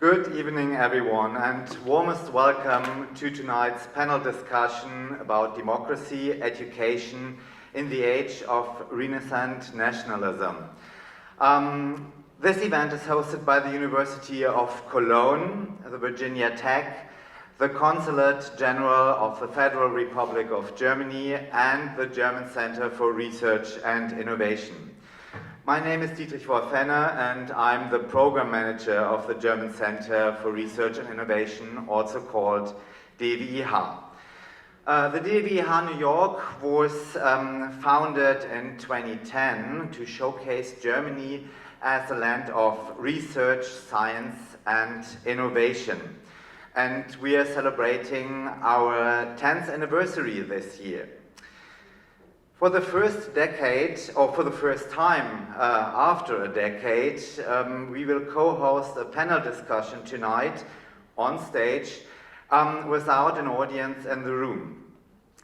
Good evening, everyone, and warmest welcome to tonight's panel discussion about democracy, education in the age of Renaissance nationalism. This event is hosted by the University of Cologne, the Virginia Tech, the Consulate General of the Federal Republic of Germany, and the German Center for Research and Innovation. My name is Dietrich Wolf-Henner, and I'm the Program Manager of the German Center for Research and Innovation, also called DWIH. The DWIH New York was founded in 2010 to showcase Germany as a land of research, science, and innovation. And we are celebrating our 10th anniversary this year. For the first decade, or for the first time after a decade, we will co-host a panel discussion tonight on stage without an audience in the room.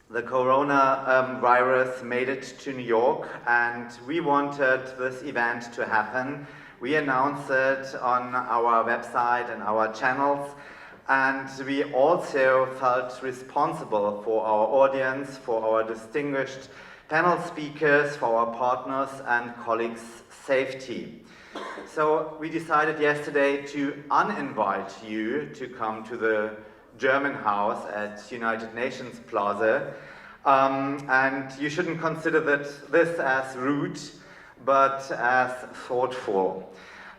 The coronavirus made it to New York, and we wanted this event to happen. We announced it on our website and our channels, and we also felt responsible for our audience, for our distinguished panel speakers, for our partners and colleagues' safety. So we decided yesterday to uninvite you to come to the German House at United Nations Plaza. And you shouldn't consider this as rude, but as thoughtful.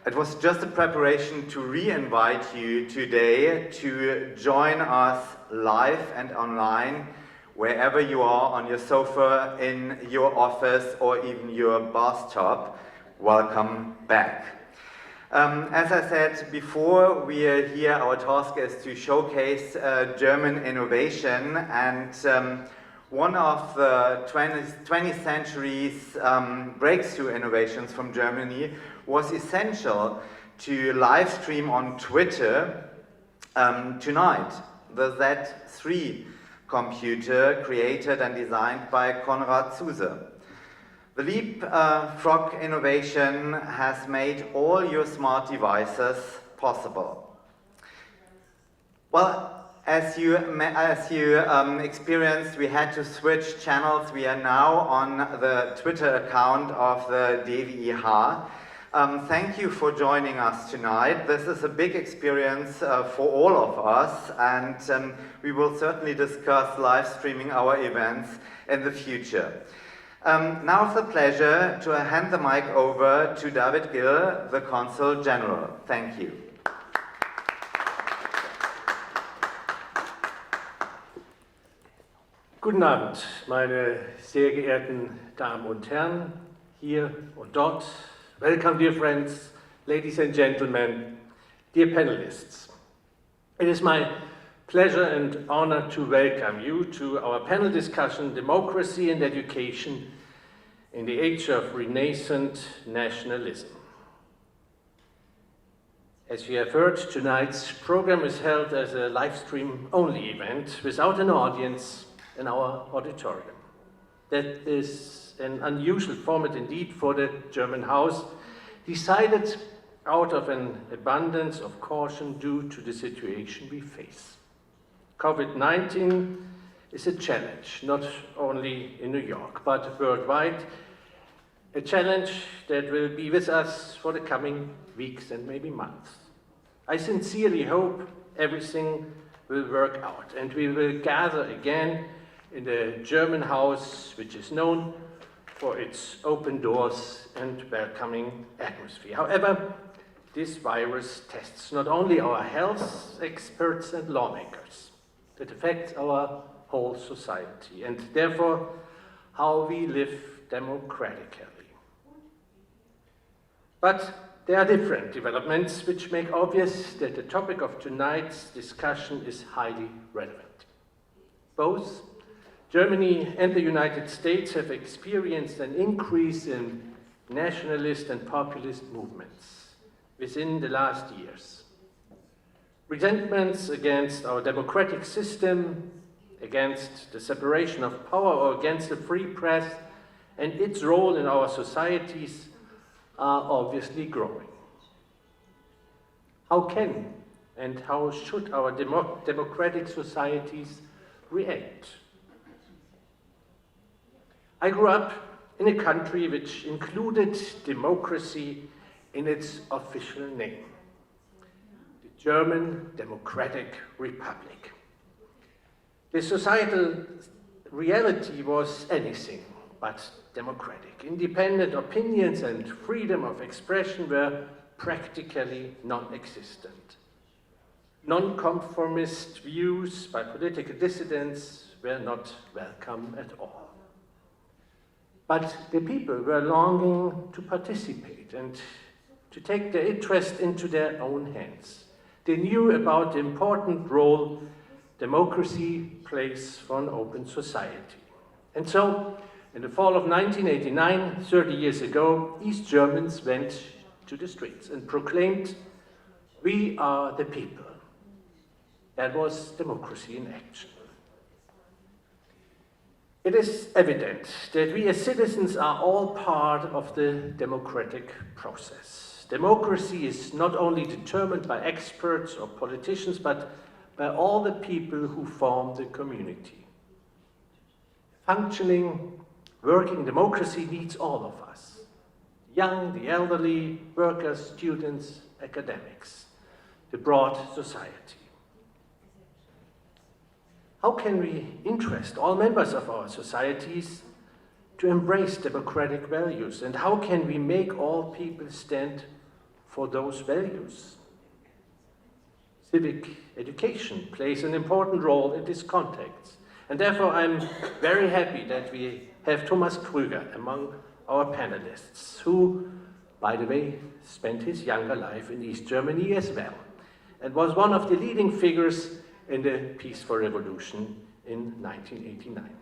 It was just a preparation to re-invite you today to join us live and online wherever you are, on your sofa, in your office, or even your bathtub. Welcome back. As I said before, we are here, our task is to showcase German innovation, and one of the 20th century's breakthrough innovations from Germany was essential to live stream on Twitter tonight, the Z3 computer created and designed by Konrad Zuse. The Leapfrog innovation has made all your smart devices possible. Well, as you experienced, we had to switch channels. We are now on the Twitter account of the DWIH. Thank you for joining us tonight. This is a big experience for all of us, and we will certainly discuss live streaming our events in the future. Now it's a pleasure to hand the mic over to David Gill, the Consul General. Thank you. Guten Abend, meine sehr geehrten Damen und Herren, hier und dort. Welcome, dear friends, ladies and gentlemen, dear panelists. It is my pleasure and honor to welcome you to our panel discussion, Democracy and Education in the Age of Renaissance Nationalism. As you have heard, tonight's program is held as a live stream only event without an audience in our auditorium. That is an unusual format indeed for the German House, decided out of an abundance of caution due to the situation we face. COVID-19 is a challenge, not only in New York, but worldwide, a challenge that will be with us for the coming weeks and maybe months. I sincerely hope everything will work out and we will gather again in the German House, which is known for its open doors and welcoming atmosphere. However, this virus tests not only our health experts and lawmakers, it affects our whole society and therefore how we live democratically. But there are different developments which make obvious that the topic of tonight's discussion is highly relevant. Both Germany and the United States have experienced an increase in nationalist and populist movements within the last years. Resentments against our democratic system, against the separation of power, or against the free press and its role in our societies are obviously growing. How can and how should our democratic societies react? I grew up in a country which included democracy in its official name, the German Democratic Republic. The societal reality was anything but democratic. Independent opinions and freedom of expression were practically non-existent. Non-conformist views by political dissidents were not welcome at all. But the people were longing to participate and to take their interest into their own hands. They knew about the important role democracy plays for an open society. And so, in the fall of 1989, 30 years ago, East Germans went to the streets and proclaimed, "We are the people." That was democracy in action. It is evident that we as citizens are all part of the democratic process. Democracy is not only determined by experts or politicians, but by all the people who form the community. Functioning, working democracy needs all of us. Young, the elderly, workers, students, academics, the broad society. How can we interest all members of our societies to embrace democratic values? And how can we make all people stand for those values? Civic education plays an important role in this context. And therefore, I'm very happy that we have Thomas Krüger among our panelists, who, by the way, spent his younger life in East Germany as well, and was one of the leading figures in the Peaceful Revolution in 1989.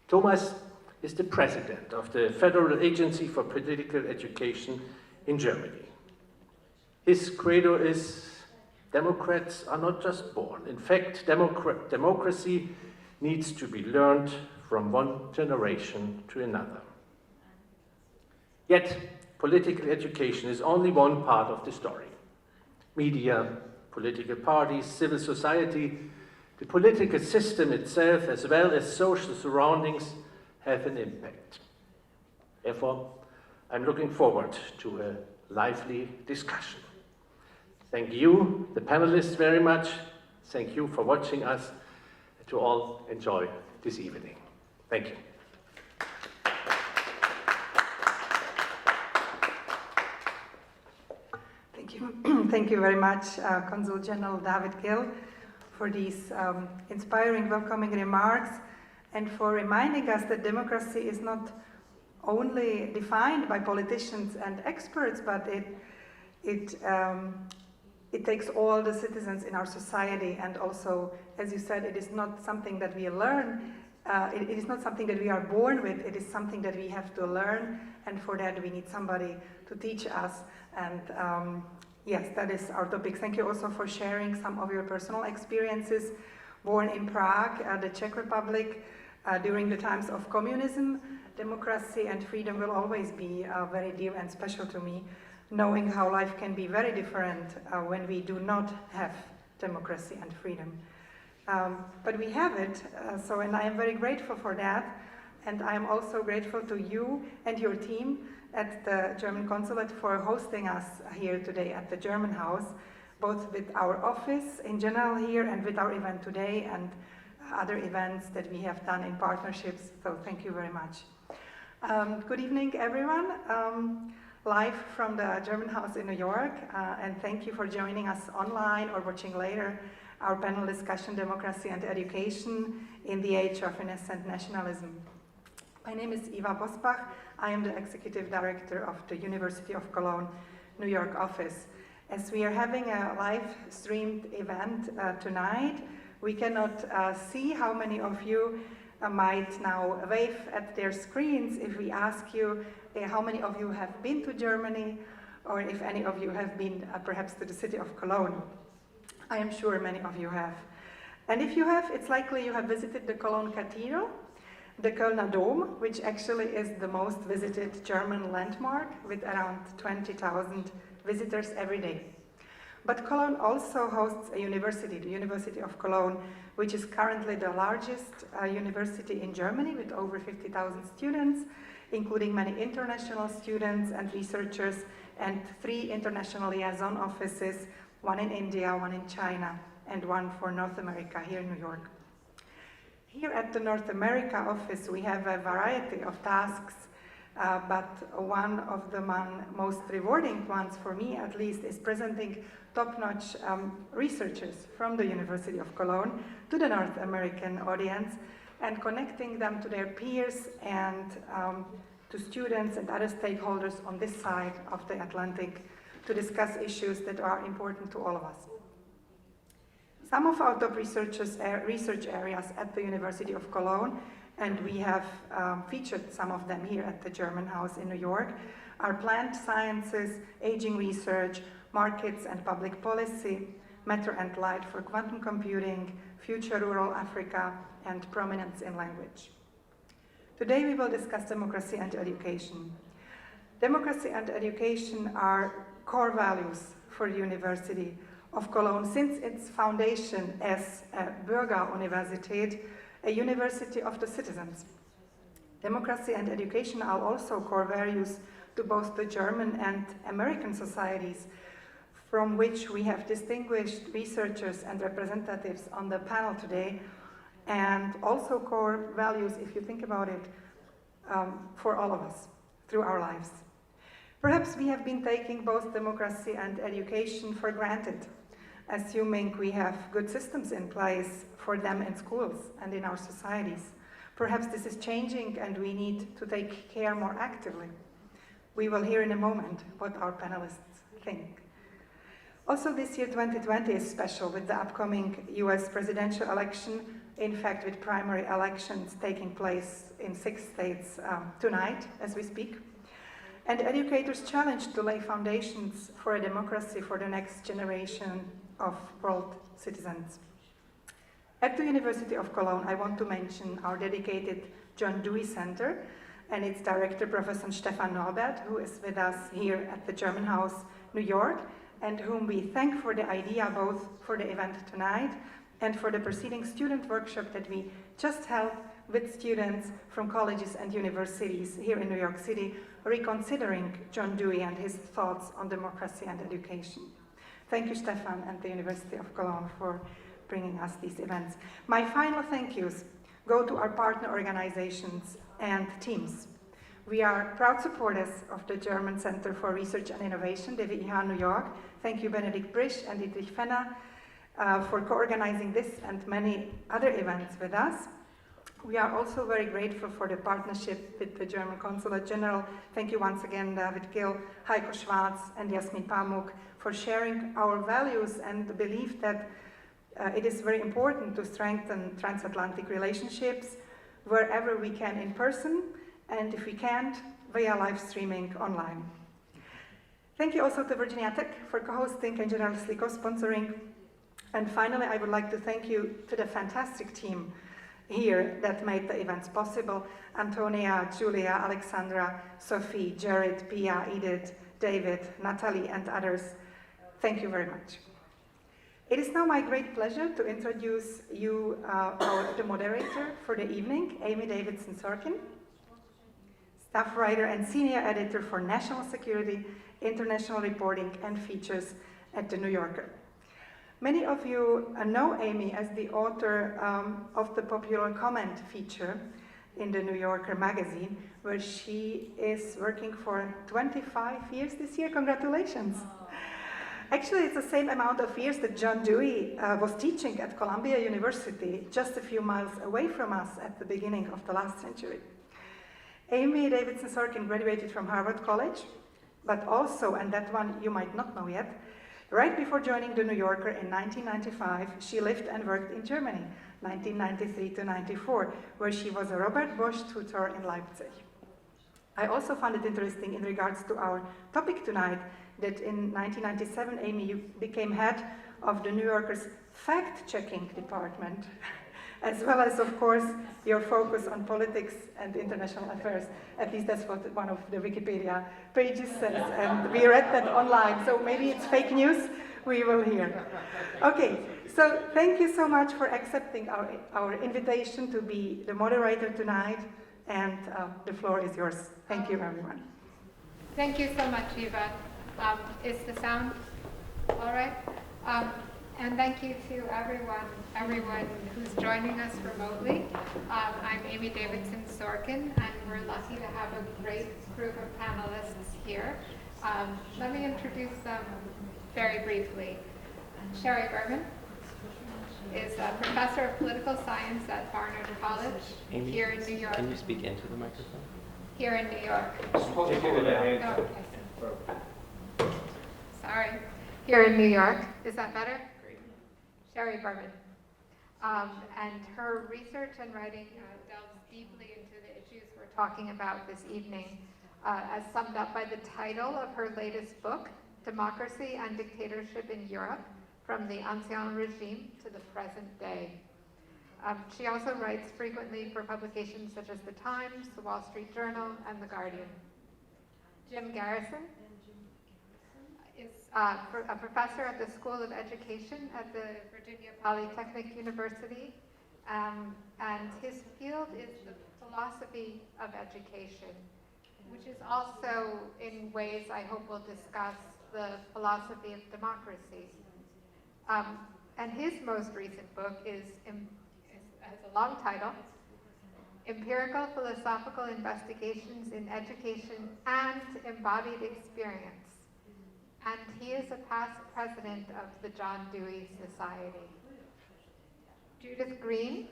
Thomas is the president of the Federal Agency for Political Education in Germany. His credo is, Democrats are not just born. In fact, democracy needs to be learned from one generation to another. Yet, political education is only one part of the story. Media, political parties, civil society, the political system itself, as well as social surroundings, have an impact. Therefore, I'm looking forward to a lively discussion. Thank you, the panelists, very much. Thank you for watching us. To all, enjoy this evening. Thank you. Thank you. Thank you very much, Consul General David Gill, for these inspiring, welcoming remarks, and for reminding us that democracy is not only defined by politicians and experts, but it takes all the citizens in our society, and also, as you said, it is not something that we learn, it is not something that we are born with, it is something that we have to learn, and for that we need somebody to teach us. And yes, that is our topic. Thank you also for sharing some of your personal experiences. Born in Prague, the Czech Republic, during the times of communism, democracy and freedom will always be very dear and special to me, knowing how life can be very different when we do not have democracy and freedom. But we have it, and I am very grateful for that. And I am also grateful to you and your team at the German Consulate for hosting us here today at the German House, both with our office in general here and with our event today and other events that we have done in partnerships. So thank you very much. Good evening, everyone. Live from the German House in New York, and thank you for joining us online or watching later our panel discussion, Democracy and Education in the Age of Innocent Nationalism. My name is Eva Bosbach. I am the Executive Director of the University of Cologne, New York office. As we are having a live-streamed event tonight, we cannot see how many of you might now wave at their screens if we ask you how many of you have been to Germany, or if any of you have been perhaps to the city of Cologne. I am sure many of you have. And if you have, it's likely you have visited the Cologne Cathedral, the Kölner Dom, which actually is the most visited German landmark with around 20,000 visitors every day. But Cologne also hosts a university, the University of Cologne, which is currently the largest university in Germany with over 50,000 students, including many international students and researchers, and 3 international liaison offices, one in India, one in China, and one for North America here in New York. Here at the North America office, we have a variety of tasks, but one of the most rewarding ones, for me at least, is presenting top-notch researchers from the University of Cologne to the North American audience and connecting them to their peers and to students and other stakeholders on this side of the Atlantic to discuss issues that are important to all of us. Some of our top research areas at the University of Cologne, and we have featured some of them here at the German House in New York, are plant sciences, aging research, markets and public policy, matter and light for quantum computing, future rural Africa, and prominence in language. Today we will discuss democracy and education. Democracy and education are core values for the University of Cologne since its foundation as a Bürgeruniversität, a university of the citizens. Democracy and education are also core values to both the German and American societies, from which we have distinguished researchers and representatives on the panel today, and also core values, if you think about it, for all of us through our lives. Perhaps we have been taking both democracy and education for granted, assuming we have good systems in place for them in schools and in our societies. Perhaps this is changing and we need to take care more actively. We will hear in a moment what our panelists think. Also, this year 2020 is special with the upcoming US presidential election, in fact with primary elections taking place in 6 states tonight as we speak. And educators challenged to lay foundations for a democracy for the next generation of world citizens. At the University of Cologne, I want to mention our dedicated John Dewey Center and its director, Professor Stefan Norbert, who is with us here at the German House, New York, and whom we thank for the idea both for the event tonight and for the preceding student workshop that we just held with students from colleges and universities here in New York City, reconsidering John Dewey and his thoughts on democracy and education. Thank you, Stefan, and the University of Cologne for bringing us these events. My final thank yous go to our partner organizations and teams. We are proud supporters of the German Center for Research and Innovation, DWIH New York. Thank you, Benedikt Brisch and Dietrich Fenner, for co-organizing this and many other events with us. We are also very grateful for the partnership with the German Consulate General. Thank you once again, David Gill, Heiko Schwarz, and Jasmin Pamuk, for sharing our values and the belief that it is very important to strengthen transatlantic relationships wherever we can in person, and if we can't, via live streaming online. Thank you also to Virginia Tech for co-hosting and generously co-sponsoring. And finally, I would like to thank you to the fantastic team here that made the events possible: Antonia, Julia, Alexandra, Sophie, Jared, Pia, Edith, David, Natalie, and others. Thank you very much. It is now my great pleasure to introduce you the moderator for the evening, Amy Davidson Sorkin, staff writer and senior editor for national security, international reporting, and features at The New Yorker. Many of you know Amy as the author of the popular comment feature in The New Yorker magazine, where she is working for 25 years this year. Congratulations. Actually, it's the same amount of years that John Dewey was teaching at Columbia University, just a few miles away from us at the beginning of the last century. Amy Davidson Sorkin graduated from Harvard College, but also, and that one you might not know yet, right before joining The New Yorker in 1995, she lived and worked in Germany, 1993 to 94, where she was a Robert Bosch tutor in Leipzig. I also found it interesting in regards to our topic tonight that in 1997, Amy, you became head of The New Yorker's fact-checking department, as well as, of course, your focus on politics and international affairs. At least that's what one of the Wikipedia pages says, and we read that online, so maybe it's fake news, we will hear. Okay, so thank you so much for accepting our invitation to be the moderator tonight, and the floor is yours. Thank you, everyone. Thank you so much, Eva. Is the sound all right? And thank you to everyone who's joining us remotely. I'm Amy Davidson Sorkin, and we're lucky to have a great group of panelists here. Let me introduce them very briefly. Sherry Berman is a professor of political science at Barnard College here in New York. Can you speak into the microphone? Here in New York. Hold it down. Oh, okay. Sorry. Here in New York. Is that better? Great. Sherry Berman. And her research and writing delves deeply into the issues we're talking about this evening, as summed up by the title of her latest book, Democracy and Dictatorship in Europe, from the Ancien Regime to the Present Day. She also writes frequently for publications such as The Times, The Wall Street Journal, and The Guardian. Jim Garrison is a professor at the School of Education at the Virginia Polytechnic University, and his field is the philosophy of education, which is also, in ways I hope we'll discuss, the philosophy of democracy. And his most recent book has a long title, Empirical Philosophical Investigations in Education and Embodied Experience. And he is a past president of the John Dewey Society. Judith Green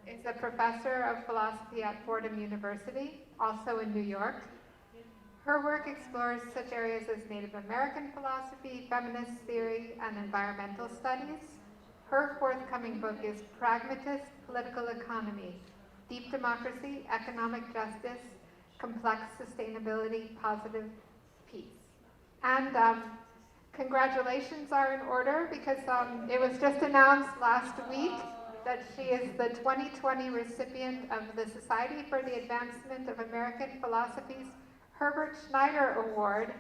is a professor of philosophy at Fordham University, also in New York. Her work explores such areas as Native American philosophy, feminist theory, and environmental studies. Her forthcoming book is Pragmatist Political Economy, Deep Democracy, Economic Justice, Complex Sustainability, Positive Peace. And congratulations are in order, because it was just announced last week that she is the 2020 recipient of the Society for the Advancement of American Philosophy's Herbert Schneider Award,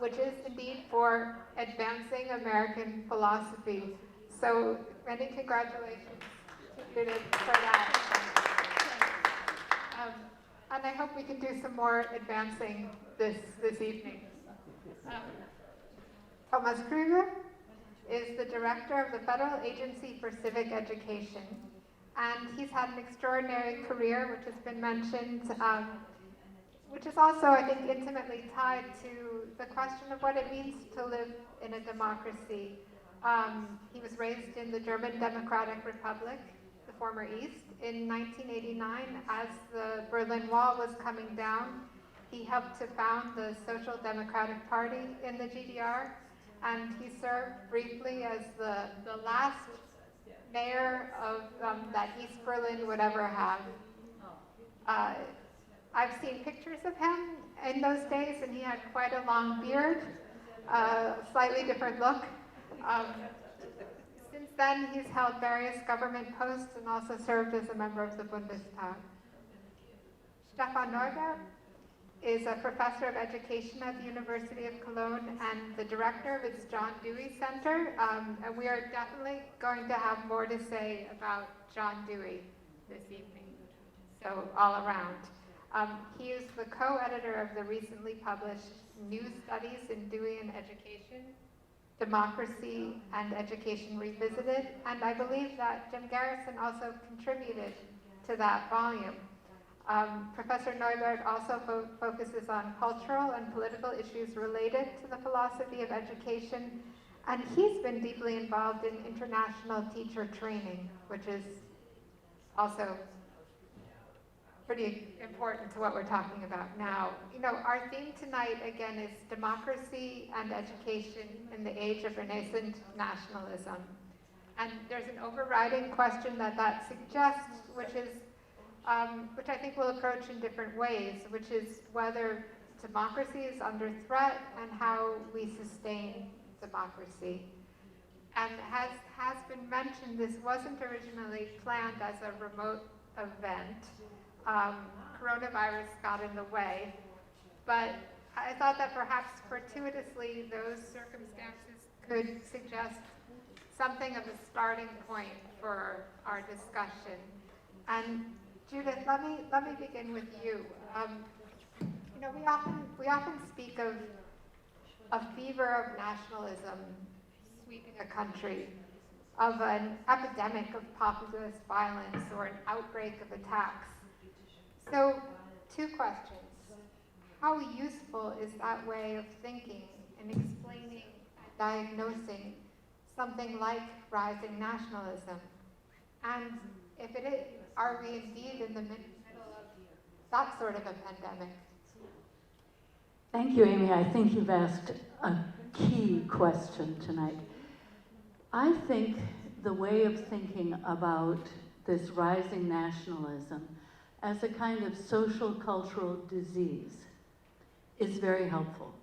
which is indeed for advancing American philosophy. So many congratulations to Judith for that. And I hope we can do some more advancing this evening. Thomas Kruger is the director of the Federal Agency for Civic Education, and he's had an extraordinary career, which has been mentioned, which is also, I think, intimately tied to the question of what it means to live in a democracy. He was raised in the German Democratic Republic, the former East. In 1989, as the Berlin Wall was coming down, he helped to found the Social Democratic Party in the GDR, and he served briefly as the last mayor of that East Berlin would ever have. I've seen pictures of him in those days, and he had quite a long beard, slightly different look. Since then, he's held various government posts and also served as a member of the Bundestag. Stefan Neubert is a professor of education at the University of Cologne and the director of its John Dewey Center. And we are definitely going to have more to say about John Dewey this evening, so all around. He is the co-editor of the recently published New Studies in Deweyan Education, Democracy and Education Revisited, and I believe that Jim Garrison also contributed to that volume. Professor Neubert also focuses on cultural and political issues related to the philosophy of education, and he's been deeply involved in international teacher training, which is also pretty important to what we're talking about now. You know, our theme tonight, again, is democracy and education in the age of Renaissance nationalism. And there's an overriding question that suggests, which I think we'll approach in different ways, which is whether democracy is under threat and how we sustain democracy. And has been mentioned, this wasn't originally planned as a remote event. Coronavirus got in the way, but I thought that perhaps fortuitously those circumstances could suggest something of a starting point for our discussion. And Judith, let me begin with you. You know, we often speak of a fever of nationalism sweeping a country, of an epidemic of populist violence or an outbreak of attacks. So, two questions. How useful is that way of thinking in explaining and diagnosing something like rising nationalism? And if it is, are we indeed in the middle of that sort of a pandemic? Thank you, Amy. I think you've asked a key question tonight. I think the way of thinking about this rising nationalism as a kind of social cultural disease is very helpful.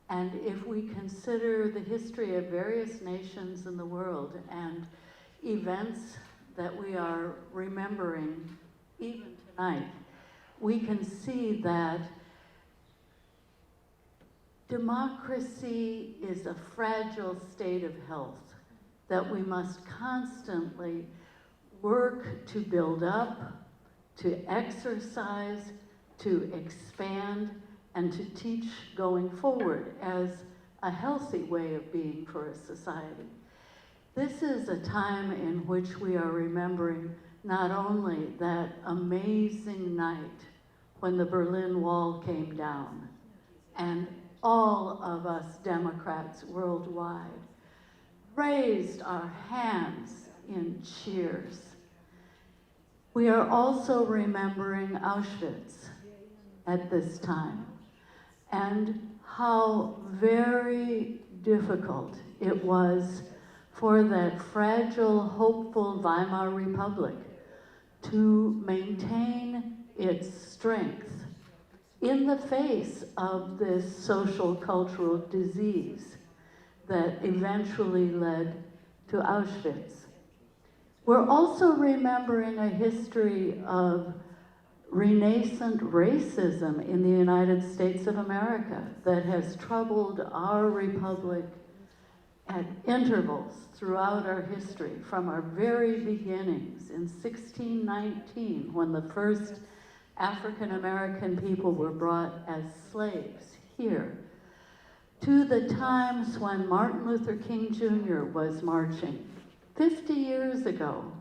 And if we consider the history of various nations in the world and events that we are remembering even tonight, we can see that democracy is a fragile state of health that we must constantly work to build up, to exercise, to expand, and to teach going forward as a healthy way of being for a society. This is a time in which we are remembering not only that amazing night when the Berlin Wall came down, and all of us Democrats worldwide raised our hands in cheers. We are also remembering Auschwitz at this time, and how very difficult it was for that fragile, hopeful Weimar Republic to maintain its strength in the face of this social cultural disease that eventually led to Auschwitz. We're also remembering a history of renascent racism in the United States of America that has troubled our republic at intervals throughout our history, from our very beginnings in 1619, when the first African American people were brought as slaves here, to the times when Martin Luther King Jr. was marching 50 years ago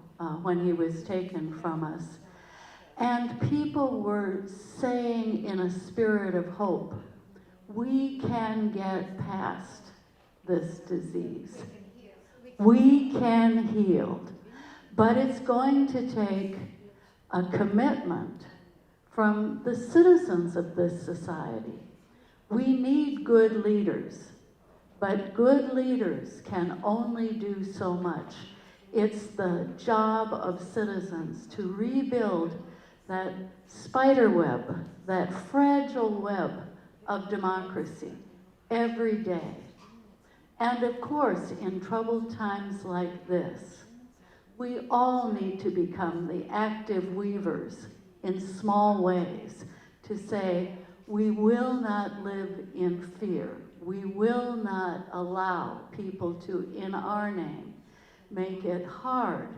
when he was taken from us. And people were saying in a spirit of hope, we can get past this disease. We can heal. But it's going to take a commitment from the citizens of this society. We need good leaders, but good leaders can only do so much. It's the job of citizens to rebuild that spider web, that fragile web of democracy every day. And of course, in troubled times like this, we all need to become the active weavers in small ways to say, we will not live in fear. We will not allow people to, in our name, make it hard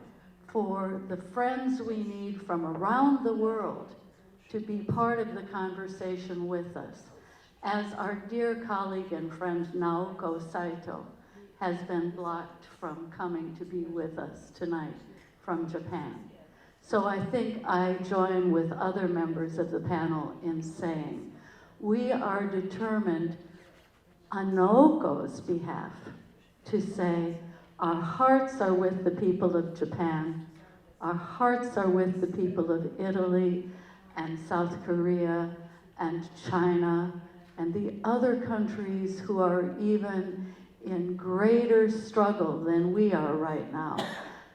for the friends we need from around the world to be part of the conversation with us, as our dear colleague and friend Naoko Saito has been blocked from coming to be with us tonight from Japan. So I think I join with other members of the panel in saying, we are determined on Naoko's behalf to say, our hearts are with the people of Japan, our hearts are with the people of Italy and South Korea and China and the other countries who are even in greater struggle than we are right now.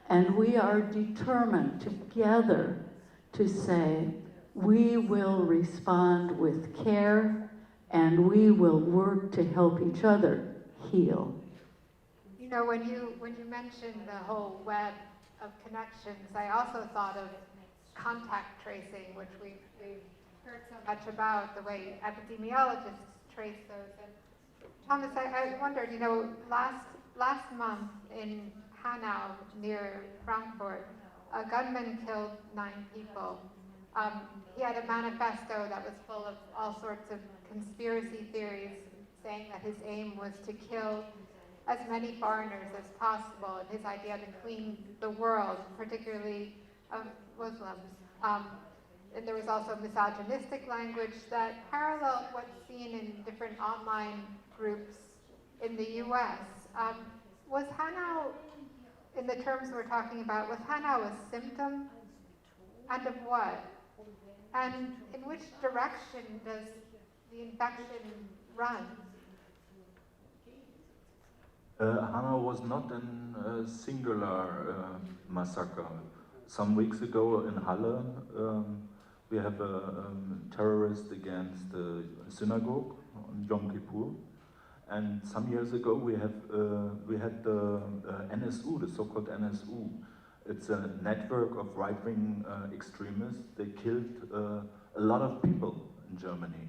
And we are determined together to say, we will respond with care and we will work to help each other heal. You know, when you mentioned the whole web of connections, I also thought of contact tracing, which we've heard so much about, the way epidemiologists trace those. And Thomas, I wondered, you know, last last month in Hanau, near Frankfurt, a gunman killed 9 people. He had a manifesto that was full of all sorts of conspiracy theories, saying that his aim was to kill as many foreigners as possible, and his idea to clean the world, particularly of Muslims. And there was also misogynistic language that paralleled what's seen in different online groups in the US. Was Hanau, in the terms we're talking about, was Hanau a symptom? And of what? And in which direction does the infection run? Hanau was not a singular massacre. Some weeks ago in Halle, we have a terrorist against the synagogue on Yom Kippur. And some years ago we had the NSU, the so-called NSU. It's a network of right-wing extremists. They killed a lot of people in Germany.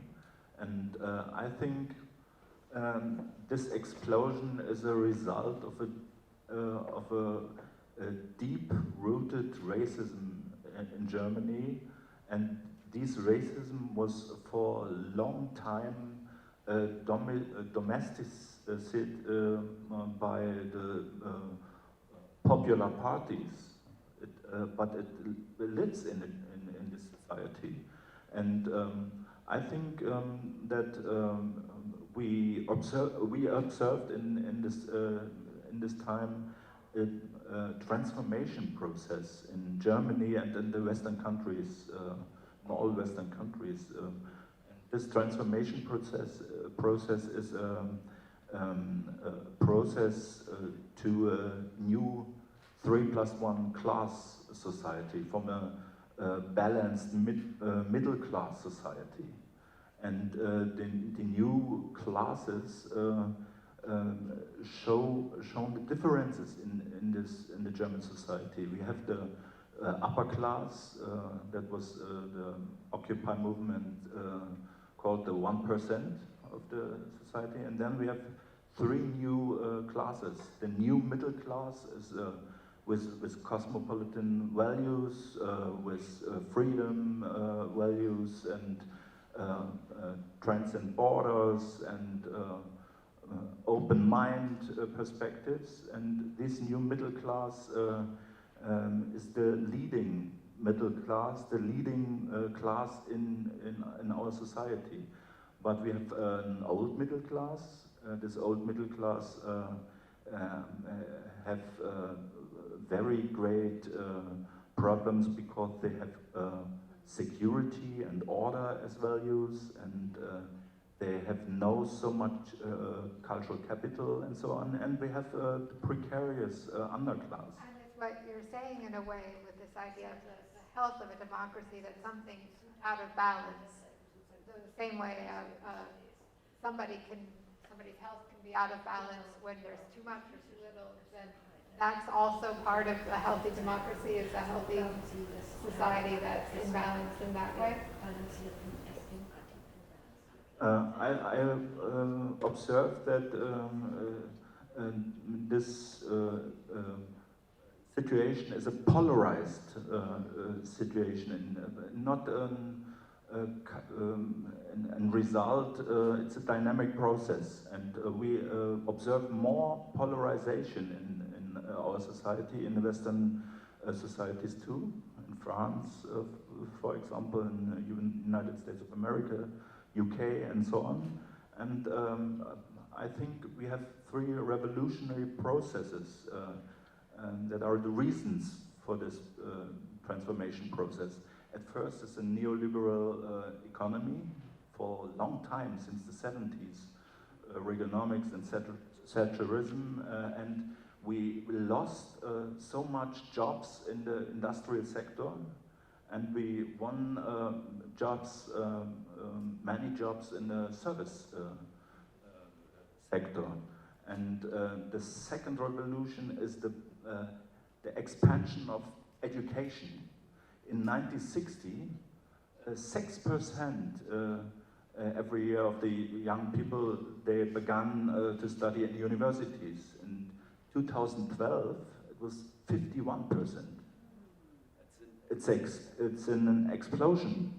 And I think this explosion is a result of a deep-rooted racism in Germany, and this racism was for a long time domesticated by the popular parties, but it lives in this society, and I think that we observed in this time a transformation process in Germany and in the Western countries, in all Western countries. This transformation process is a process to a new 3+1 class society, from a balanced middle class society. And the new classes show the differences in the German society. We have the upper class, that was the Occupy movement called the 1% of the society, and then we have 3 new classes. The new middle class is with cosmopolitan values, with freedom values, and transcend borders, and open mind perspectives. And this new middle class is the leading middle class, the leading class in our society. But we have an old middle class. This old middle class have very great problems because they have security and order as values, and they have no so much cultural capital and so on, and we have the precarious underclass. And it's what you're saying in a way with this idea of the health of a democracy, that something's out of balance. The same way somebody's health can be out of balance when there's too much or too little, then that's also part of a healthy democracy, is a healthy society that's in balance in that way. I observed that this situation is a polarized situation, and not and result. It's a dynamic process, and we observe more polarization in our society, in the Western societies too, in France, for example, in the United States of America, UK, and so on. And I think we have 3 revolutionary processes that are the reasons for this transformation process. At first, it's a neoliberal economy for a long time, since the 70s, Reaganomics and Thatcherism, and we lost so much jobs in the industrial sector, and we won many jobs in the service sector. And the second revolution is the expansion of education. In 1960, 6% every year of the young people, they began to study at universities. And 2012, it was 51%. It's in an explosion.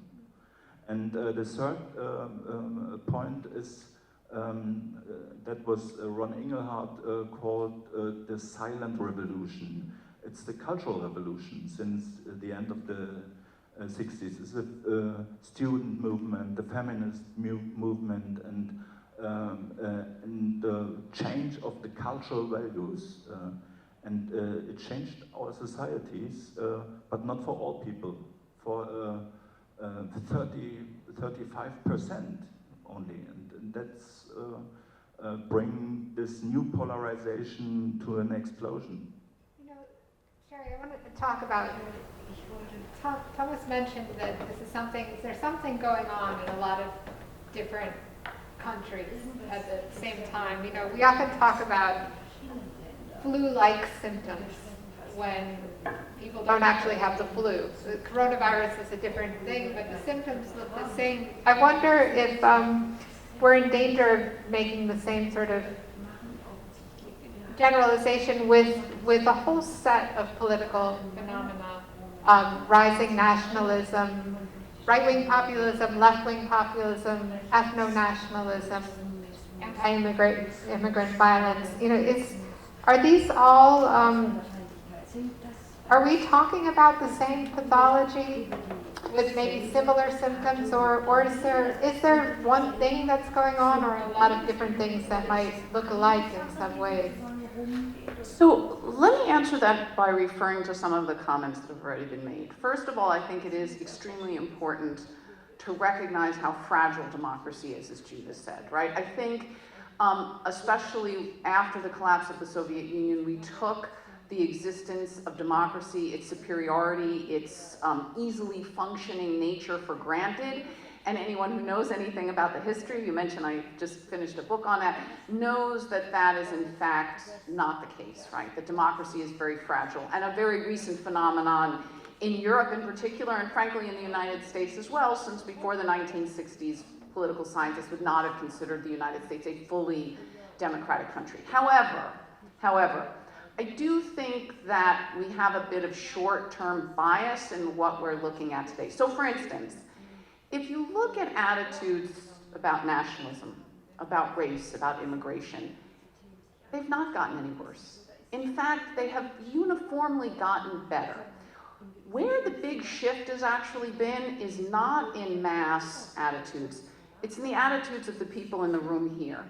And the third point is that was Ron Inglehart called the silent revolution. It's the cultural revolution since the end of the 60s. It's the student movement, the feminist movement, and the change of the cultural values. It changed our societies, but not for all people, for 35% only. And that's bring this new polarization to an explosion. You know, Sherry, I wanted to talk about, Thomas mentioned that there's something going on in a lot of different countries at the same time. You know, we often talk about flu-like symptoms when people don't actually have the flu. The coronavirus is a different thing, but the symptoms look the same. I wonder if we're in danger of making the same sort of generalization with a whole set of political phenomena, rising nationalism, right-wing populism, left-wing populism, ethno-nationalism, anti-immigrant violence. You know, are these all, are we talking about the same pathology with maybe similar symptoms, or is there one thing that's going on, or a lot of different things that might look alike in some ways? So let me answer that by referring to some of the comments that have already been made. First of all, I think it is extremely important to recognize how fragile democracy is, as Judith said, right? I think especially after the collapse of the Soviet Union, we took the existence of democracy, its superiority, its easily functioning nature for granted. And anyone who knows anything about the history, you mentioned I just finished a book on that, knows that that is in fact not the case, right? That democracy is very fragile, and a very recent phenomenon in Europe in particular, and frankly in the United States as well, since before the 1960s, political scientists would not have considered the United States a fully democratic country. However, I do think that we have a bit of short-term bias in what we're looking at today. So for instance, if you look at attitudes about nationalism, about race, about immigration, they've not gotten any worse. In fact, they have uniformly gotten better. Where the big shift has actually been is not in mass attitudes. It's in the attitudes of the people in the room here.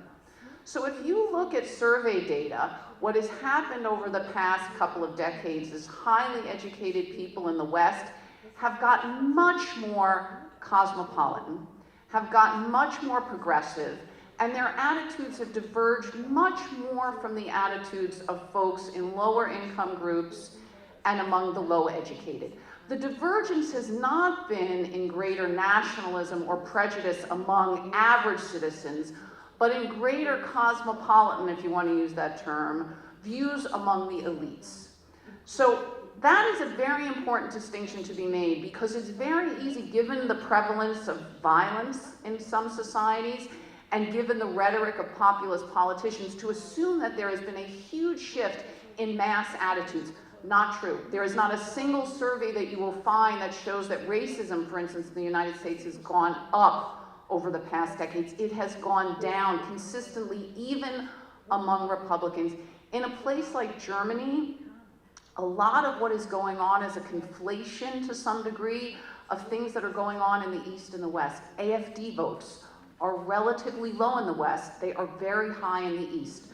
So if you look at survey data, what has happened over the past couple of decades is highly educated people in the West have gotten much more cosmopolitan, have gotten much more progressive, and their attitudes have diverged much more from the attitudes of folks in lower income groups and among the low educated. The divergence has not been in greater nationalism or prejudice among average citizens, but in greater cosmopolitan, if you want to use that term, views among the elites. So that is a very important distinction to be made, because it's very easy, given the prevalence of violence in some societies and given the rhetoric of populist politicians, to assume that there has been a huge shift in mass attitudes. Not true. There is not a single survey that you will find that shows that racism, for instance, in the United States has gone up over the past decades. It has gone down consistently, even among Republicans. In a place like Germany, a lot of what is going on is a conflation to some degree of things that are going on in the East and the West. AfD votes are relatively low in the West. They are very high in the East.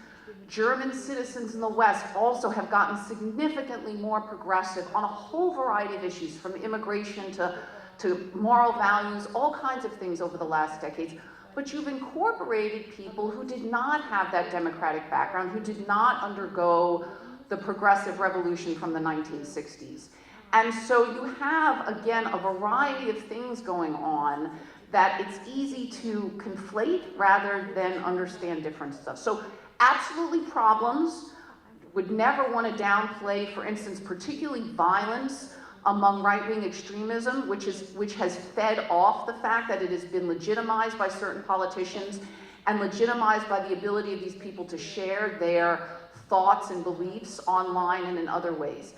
German citizens in the West also have gotten significantly more progressive on a whole variety of issues, from immigration to moral values, all kinds of things over the last decades. But you've incorporated people who did not have that democratic background, who did not undergo the progressive revolution from the 1960s. And so you have, again, a variety of things going on that it's easy to conflate rather than understand different stuff. So absolutely problems. Would never want to downplay, for instance, particularly violence among right-wing extremism, which has fed off the fact that it has been legitimized by certain politicians and legitimized by the ability of these people to share their thoughts and beliefs online and in other ways.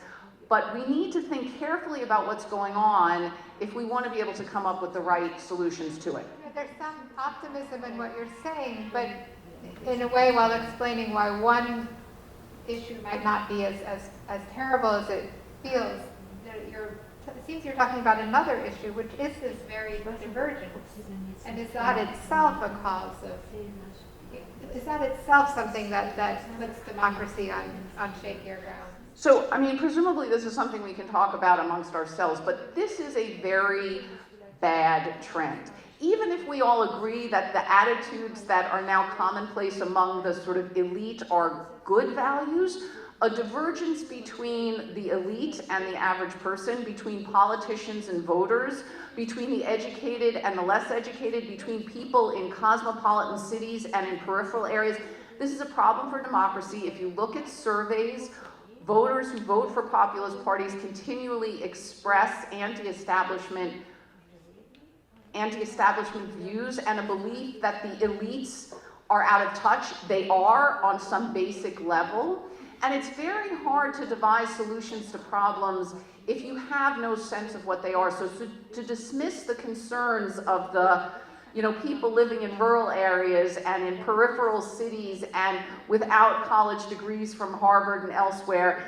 But we need to think carefully about what's going on if we want to be able to come up with the right solutions to it. There's some optimism in what you're saying, but in a way, while explaining why one issue might not be as terrible as it feels, it seems you're talking about another issue, which is this very divergence. And is that itself a cause of, is that itself something that puts democracy on shakier ground? So, I mean, presumably this is something we can talk about amongst ourselves, but this is a very bad trend. Even if we all agree that the attitudes that are now commonplace among the sort of elite are good values, a divergence between the elite and the average person, between politicians and voters, between the educated and the less educated, between people in cosmopolitan cities and in peripheral areas, this is a problem for democracy. If you look at surveys, voters who vote for populist parties continually express anti-establishment views and a belief that the elites are out of touch. They are on some basic level. And it's very hard to devise solutions to problems if you have no sense of what they are. So to dismiss the concerns of the people living in rural areas and in peripheral cities and without college degrees from Harvard and elsewhere,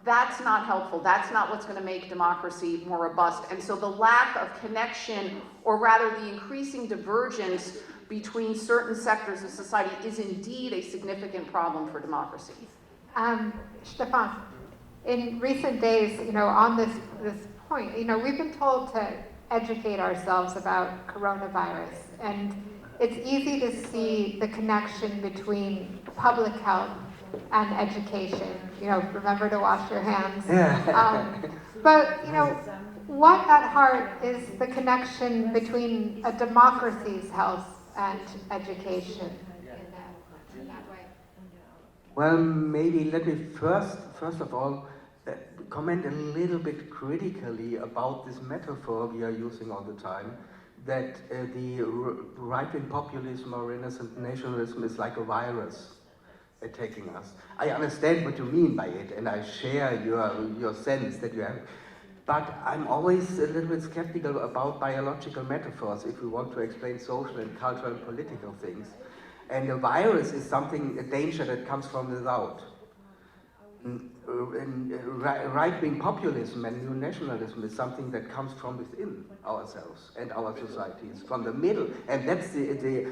that's not helpful. That's not what's going to make democracy more robust. And so the lack of connection, or rather the increasing divergence between certain sectors of society, is indeed a significant problem for democracy. Stefan, in recent days, on this point, we've been told to educate ourselves about coronavirus, and it's easy to see the connection between public health and education. Remember to wash your hands. But what at heart is the connection between a democracy's health and education in that way? Well, maybe let me first of all comment a little bit critically about this metaphor we are using all the time, that the right-wing populism or innocent nationalism is like a virus attacking us. I understand what you mean by it, and I share your sense that you have. But I'm always a little bit skeptical about biological metaphors if we want to explain social and cultural and political things. And a virus is a danger that comes from without. Right-wing populism and new nationalism is something that comes from within ourselves and our societies, from the middle, and that's the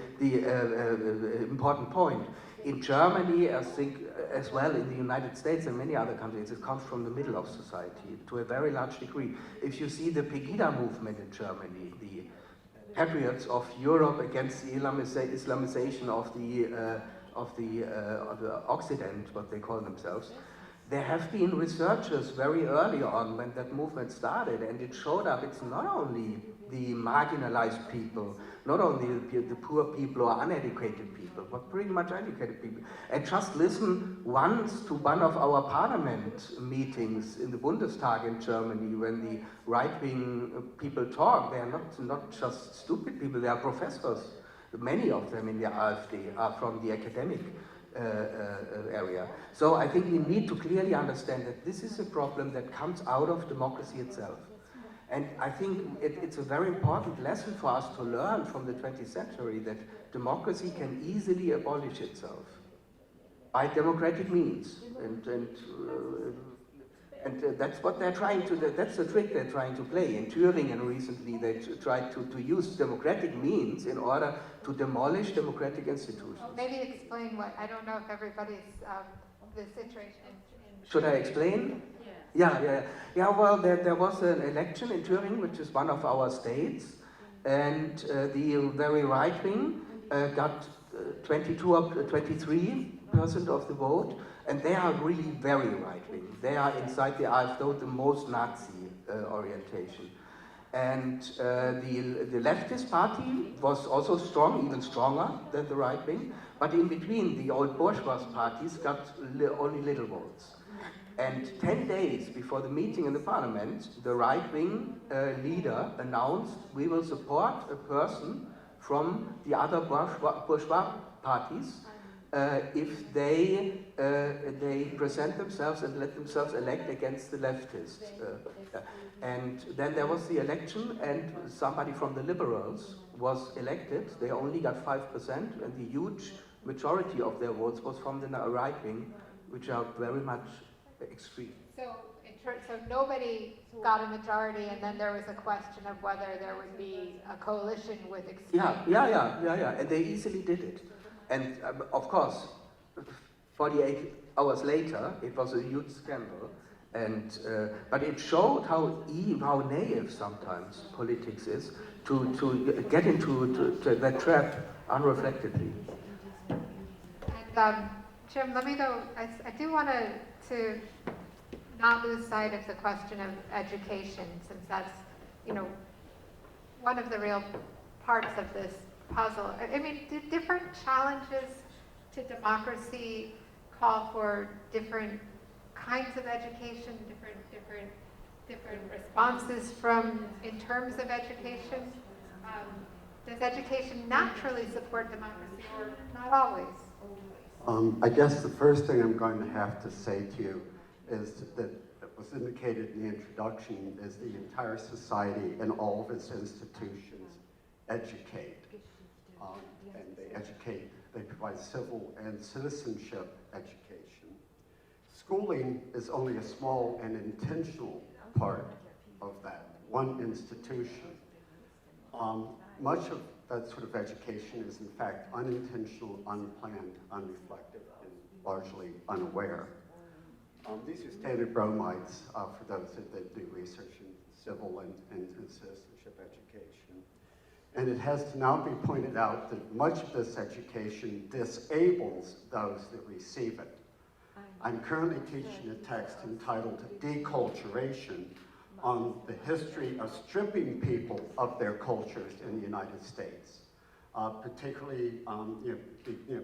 important point. In Germany, I think, as well in the United States and many other countries, it comes from the middle of society to a very large degree. If you see the Pegida movement in Germany, the patriots of Europe against the Islamization of the Occident, what they call themselves, there have been researchers very early on when that movement started, and it showed up it's not only the marginalized people, not only the poor people or uneducated people, but pretty much educated people. And just listen once to one of our parliament meetings in the Bundestag in Germany when the right-wing people talk. They are not just stupid people, they are professors. Many of them in the AfD are from the academic area. So I think we need to clearly understand that this is a problem that comes out of democracy itself. And I think it's a very important lesson for us to learn from the 20th century that democracy can easily abolish itself by democratic means. And that's what they're trying to do. That's the trick they're trying to play. In Thüringen recently, they tried to use democratic means in order to demolish democratic institutions. Well, maybe explain what, I don't know if everybody's, the situation. Should I explain? Yeah, well, there was an election in Thüringen, which is one of our states, and the very right wing got 22 or 23% of the vote, and they are really very right-wing. They are inside the AfD the most Nazi orientation. And the leftist party was also strong, even stronger than the right-wing, but in between, the old bourgeois parties got only little votes. And 10 days before the meeting in the parliament, the right-wing leader announced, we will support a person from the other bourgeois parties if they present themselves and let themselves elect against the leftists. And then there was the election, and somebody from the Liberals was elected. They only got 5%, and the huge majority of their votes was from the right wing, which are very much extreme. So nobody got a majority, and then there was a question of whether there would be a coalition with extreme. Yeah, and they easily did it. And of course, 48 hours later, it was a huge scandal. And but it showed how naive sometimes politics is to get into that trap unreflectedly. And Jim, let me go. I do want to not lose sight of the question of education, since that's, you know, one of the real parts of this puzzle. I mean, do different challenges to democracy call for different kinds of education, different responses from in terms of education? Does education naturally support democracy, or not always? I guess the first thing I'm going to have to say to you is that it was indicated in the introduction is the entire society and all of its institutions educate. And they educate, they provide civil and citizenship education. Schooling is only a small and intentional part of that, one institution. Much of that sort of education is in fact unintentional, unplanned, unreflective, and largely unaware. These are standard bromides for those that do research in civil and citizenship education. And it has to now be pointed out that much of this education disables those that receive it. I'm currently teaching a text entitled Deculturation on the history of stripping people of their cultures in the United States, particularly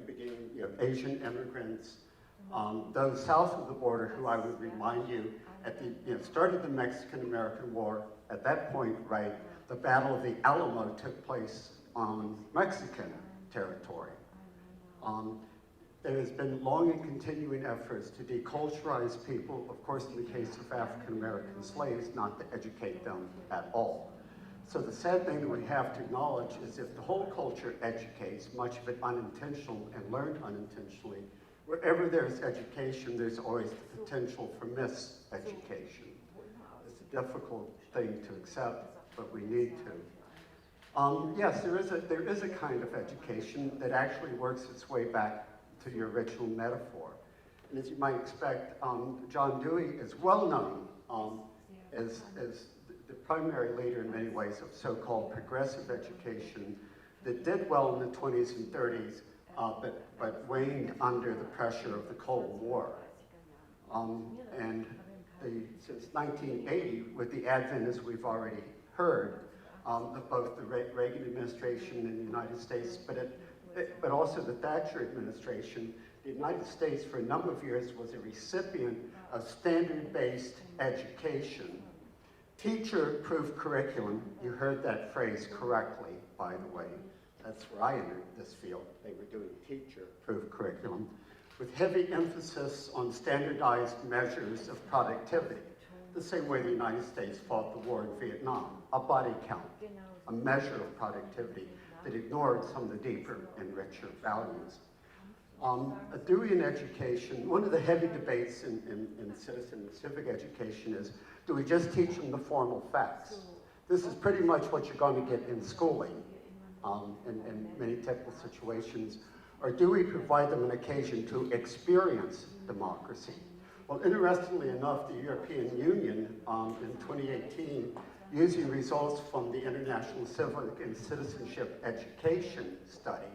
beginning Asian immigrants, those south of the border who I would remind you at the start of the Mexican-American War. At that point, right, the Battle of the Alamo took place on Mexican territory. There has been long and continuing efforts to deculturize people, of course in the case of African-American slaves, not to educate them at all. So the sad thing that we have to acknowledge is if the whole culture educates, much of it unintentional and learned unintentionally, wherever there's education, there's always the potential for miseducation. It's a difficult thing to accept, but we need to. Yes, there is a kind of education that actually works its way back to the original metaphor. And as you might expect, John Dewey is well known as the primary leader in many ways of so-called progressive education that did well in the 20s and 30s, but waned under the pressure of the Cold War. Since 1980, with the advent, as we've already heard, of both the Reagan administration in the United States, but also the Thatcher administration, the United States for a number of years was a recipient of standard-based education. Teacher-proof curriculum, you heard that phrase correctly, by the way. That's where I entered this field. They were doing teacher-proof curriculum with heavy emphasis on standardized measures of productivity, the same way the United States fought the war in Vietnam, a body count, a measure of productivity that ignored some of the deeper and richer values. A Deweyan education, one of the heavy debates in citizen and civic education is, do we just teach them the formal facts? This is pretty much what you're going to get in schooling in many typical situations. Or do we provide them an occasion to experience democracy? Well, interestingly enough, the European Union in 2018, using results from the International Civic and Citizenship Education Study,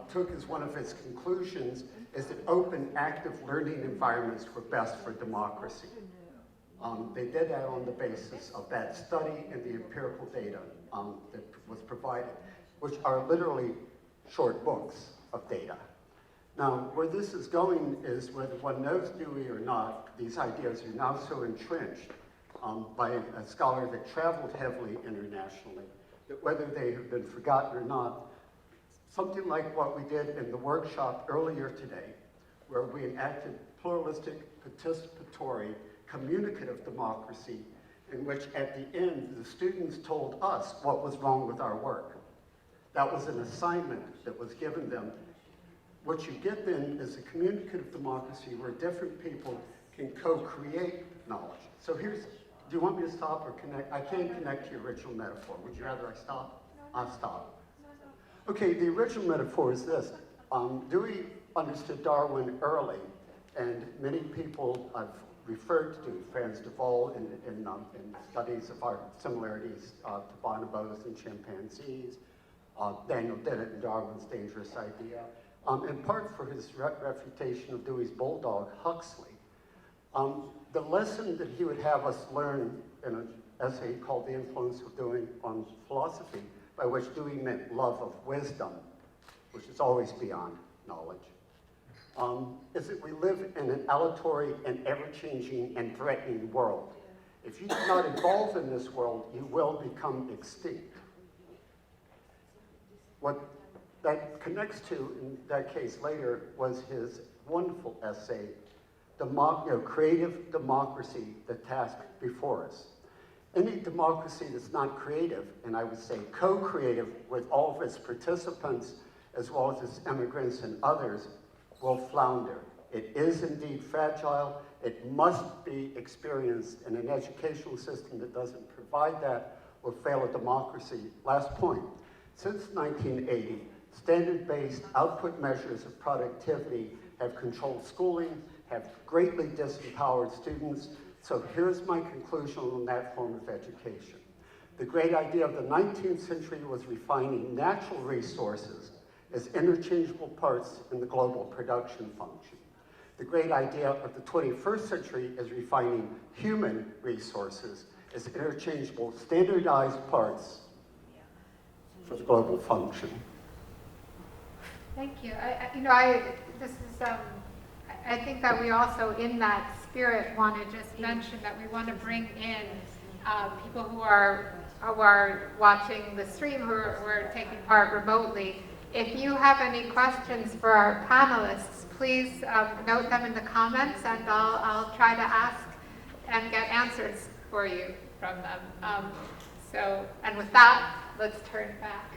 took as one of its conclusions is that open, active learning environments were best for democracy. They did that on the basis of that study and the empirical data that was provided, which are literally short books of data. Now, where this is going is whether one knows Dewey or not, these ideas are now so entrenched by a scholar that traveled heavily internationally, that whether they have been forgotten or not, Something like what we did in the workshop earlier today, where we enacted pluralistic, participatory, communicative democracy, in which at the end, the students told us what was wrong with our work. That was an assignment that was given them. What you get then is a communicative democracy where different people can co-create knowledge. So here's, do you want me to stop or connect? I can't connect to your original metaphor. Would you rather I stop? I'll stop. Okay, the original metaphor is this. Dewey understood Darwin early, and many people have referred to Franz de Waal in studies of our similarities to bonobos and chimpanzees. Daniel Dennett in Darwin's Dangerous Idea, in part for his refutation of Dewey's bulldog, Huxley. The lesson that he would have us learn in an essay called The Influence of Dewey on Philosophy, by which Dewey meant love of wisdom, which is always beyond knowledge, is that we live in an aleatory and ever-changing and threatening world. If you do not evolve in this world, you will become extinct. What that connects to, in that case later, was his wonderful essay, Creative Democracy, the Task Before Us. Any democracy that's not creative, and I would say co-creative with all of its participants, as well as its immigrants and others, will flounder. It is indeed fragile. It must be experienced, and an educational system that doesn't provide that will fail a democracy. Last point. Since 1980, standard-based output measures of productivity have controlled schooling, have greatly disempowered students. So here's my conclusion on that form of education. The great idea of the 19th century was refining natural resources as interchangeable parts in the global production function. The great idea of the 21st century is refining human resources as interchangeable, standardized parts for the global function. Thank you. I think that we also, in that spirit, want to just mention that we want to bring in people who are watching the stream, who are taking part remotely. If you have any questions for our panelists, please note them in the comments, and I'll try to ask and get answers for you from them. And with that, let's turn back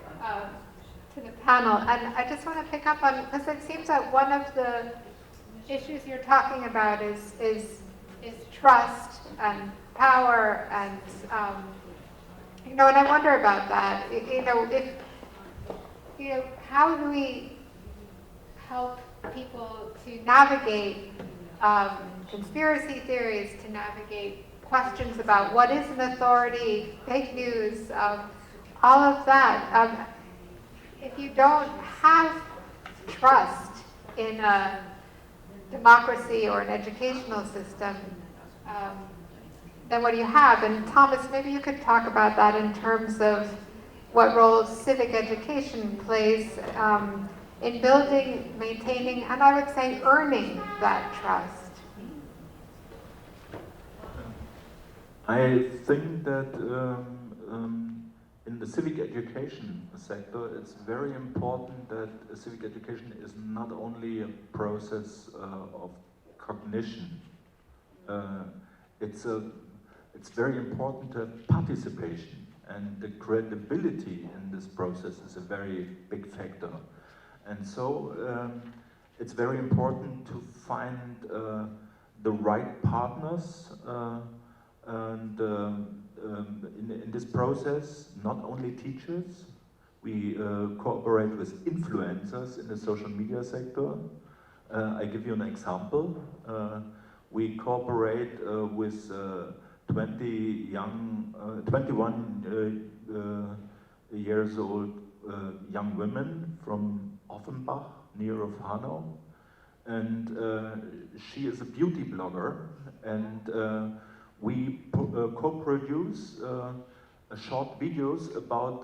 to the panel. And I just want to pick up on, because it seems that one of the issues you're talking about is trust and power, and and I wonder about that. How do we help people to navigate conspiracy theories, to navigate questions about what is an authority, fake news, all of that? If you don't have trust in a democracy or an educational system, then what do you have? And Thomas, maybe you could talk about that in terms of what role civic education plays in building, maintaining, and I would say earning that trust. I think that in the civic education sector, it's very important that civic education is not only a process of cognition. It's very important to have participation, and the credibility in this process is a very big factor. And so it's very important to find the right partners and in this process, not only teachers. We cooperate with influencers in the social media sector. I give you an example. We cooperate with 21 years old young women from Offenbach, near of Hanau. And she is a beauty blogger, and we co-produce short videos about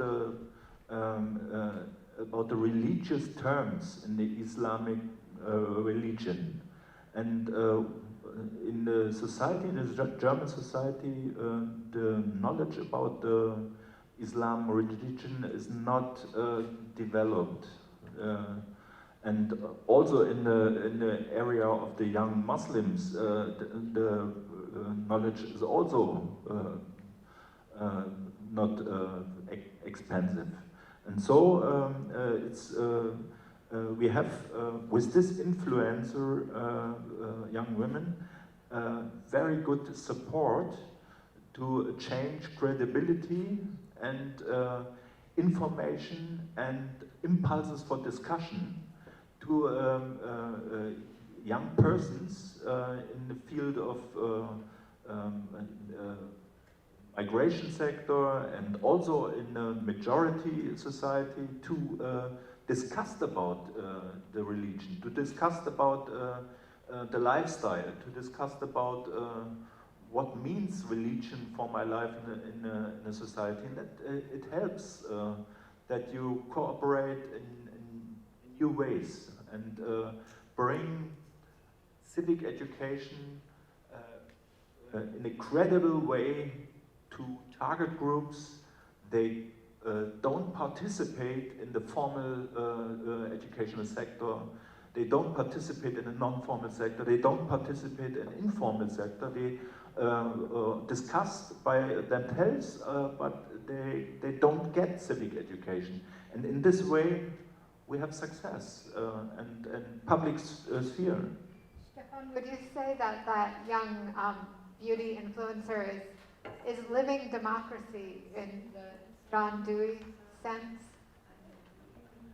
the religious terms in the Islamic religion. And in the society, in the German society, the knowledge about the Islam religion is not developed. and also in the area of the young Muslims, the knowledge is also not expensive. And so we have, with this influencer, young women, very good support to change credibility and information and impulses for discussion to young persons in the field of migration sector and also in the majority society to discuss about the religion, to discuss about the lifestyle, to discuss about what means religion for my life in a society, and that it helps that you cooperate in new ways and bring civic education in a credible way to target groups. They don't participate in the formal educational sector. They don't participate in the non-formal sector. They don't participate in informal sector. They discuss by themselves, but they don't get civic education. And in this way, we have success and public sphere. Stefan, would you say that that young beauty influencer is living democracy in the John Dewey sense?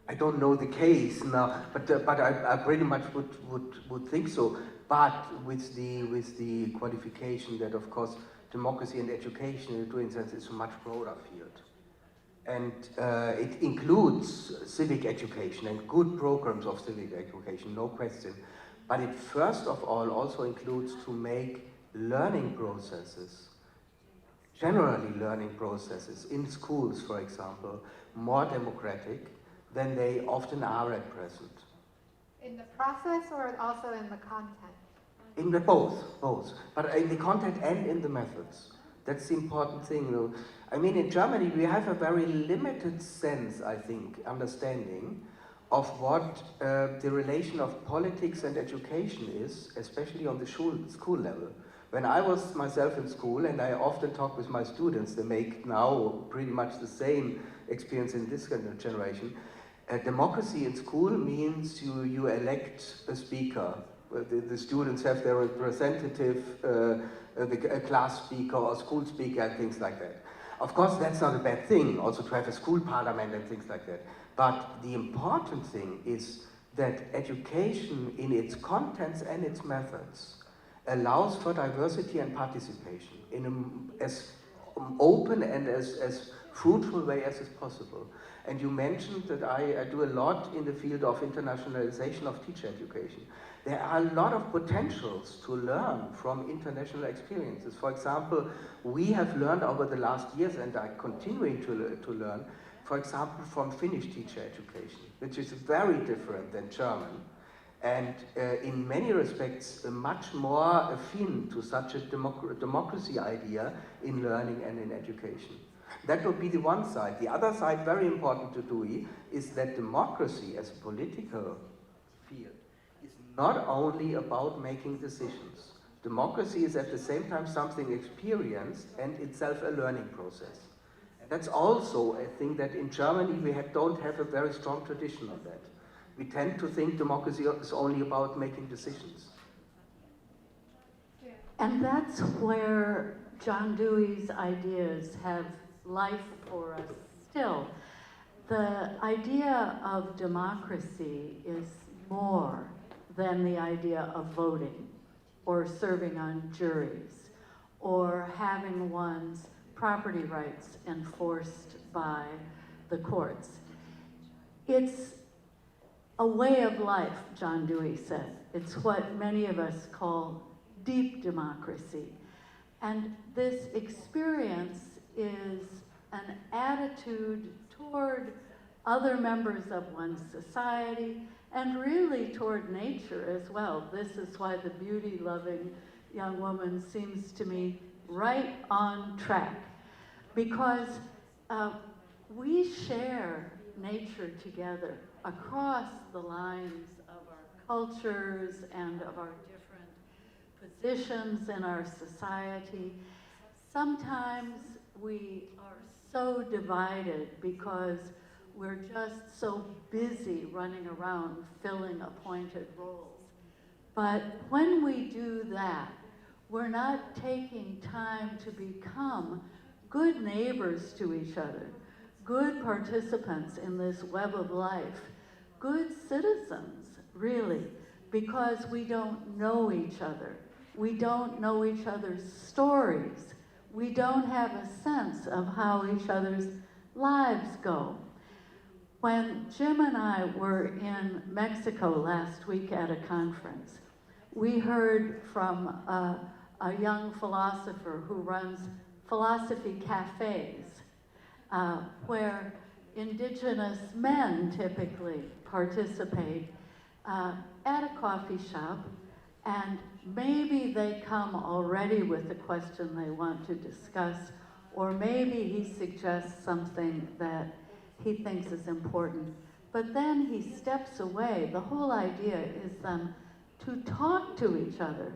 I don't know the case now, but I pretty much would think so. But with the qualification that, of course, democracy and education in a true sense is a much broader field, and it includes civic education and good programs of civic education, no question. But it first of all also includes to make learning processes, generally learning processes in schools, for example, more democratic than they often are at present. In the process or also in the content? In the both. But in the content and in the methods. That's the important thing, though. I mean, in Germany, we have a very limited sense, I think, understanding of what the relation of politics and education is, especially on the school level. When I was myself in school, and I often talk with my students, they make now pretty much the same experience in this kind of generation. Democracy in school means you elect a speaker. The students have their representative, a class speaker or school speaker and things like that. Of course, that's not a bad thing, also to have a school parliament and things like that. But the important thing is that education in its contents and its methods allows for diversity and participation in as open and as fruitful way as is possible. And you mentioned that I do a lot in the field of internationalization of teacher education. There are a lot of potentials to learn from international experiences. For example, we have learned over the last years, and are continuing to learn, for example, from Finnish teacher education, which is very different than German, and in many respects much more affin to such a democracy idea in learning and in education. That would be the one side. The other side, very important to Dewey, is that democracy as a political field is not only about making decisions. Democracy is at the same time something experienced and itself a learning process. And that's also a thing that in Germany we don't have a very strong tradition of that. We tend to think democracy is only about making decisions. And that's where John Dewey's ideas have life for us still. The idea of democracy is more than the idea of voting or serving on juries or having one's property rights enforced by the courts. It's a way of life, John Dewey said. It's what many of us call deep democracy. And this experience is an attitude toward other members of one's society and really toward nature as well. This is why the beauty-loving young woman seems to me right on track, because we share nature together across the lines of our cultures and of our different positions in our society. Sometimes we are so divided because we're just so busy running around filling appointed roles. But when we do that, we're not taking time to become good neighbors to each other, good participants in this web of life, good citizens, really, because we don't know each other. We don't know each other's stories. We don't have a sense of how each other's lives go. When Jim and I were in Mexico last week at a conference, we heard from a young philosopher who runs philosophy cafes, where indigenous men typically participate at a coffee shop, and maybe they come already with a question they want to discuss, or maybe he suggests something that he thinks is important. But then he steps away. The whole idea is then to talk to each other.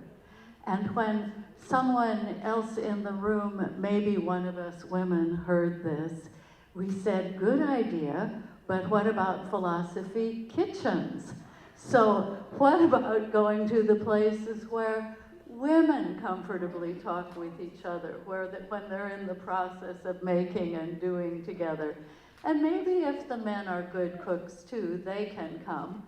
And when someone else in the room, maybe one of us women, heard this, we said, good idea, but what about philosophy kitchens? So what about going to the places where women comfortably talk with each other, when they're in the process of making and doing together? And maybe if the men are good cooks too, they can come.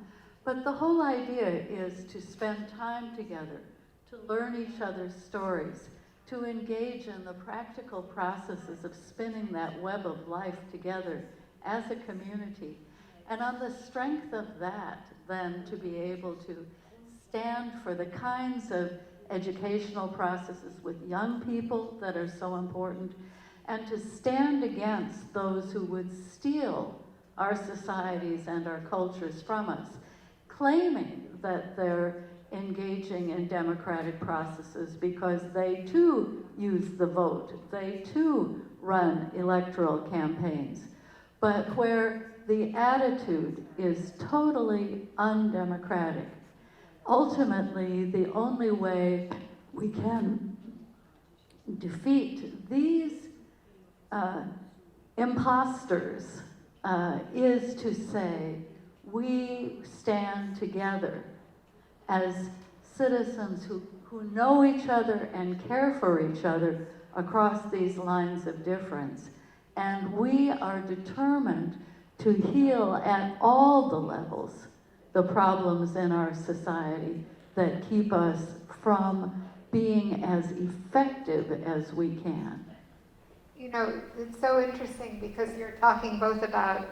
But the whole idea is to spend time together, to learn each other's stories, to engage in the practical processes of spinning that web of life together as a community. And on the strength of that, then to be able to stand for the kinds of educational processes with young people that are so important, and to stand against those who would steal our societies and our cultures from us, claiming that they're engaging in democratic processes because they too use the vote, they too run electoral campaigns, but where the attitude is totally undemocratic. Ultimately, the only way we can defeat these imposters is to say, we stand together as citizens who know each other and care for each other across these lines of difference. And we are determined to heal at all the levels the problems in our society that keep us from being as effective as we can. You know, it's so interesting because you're talking both about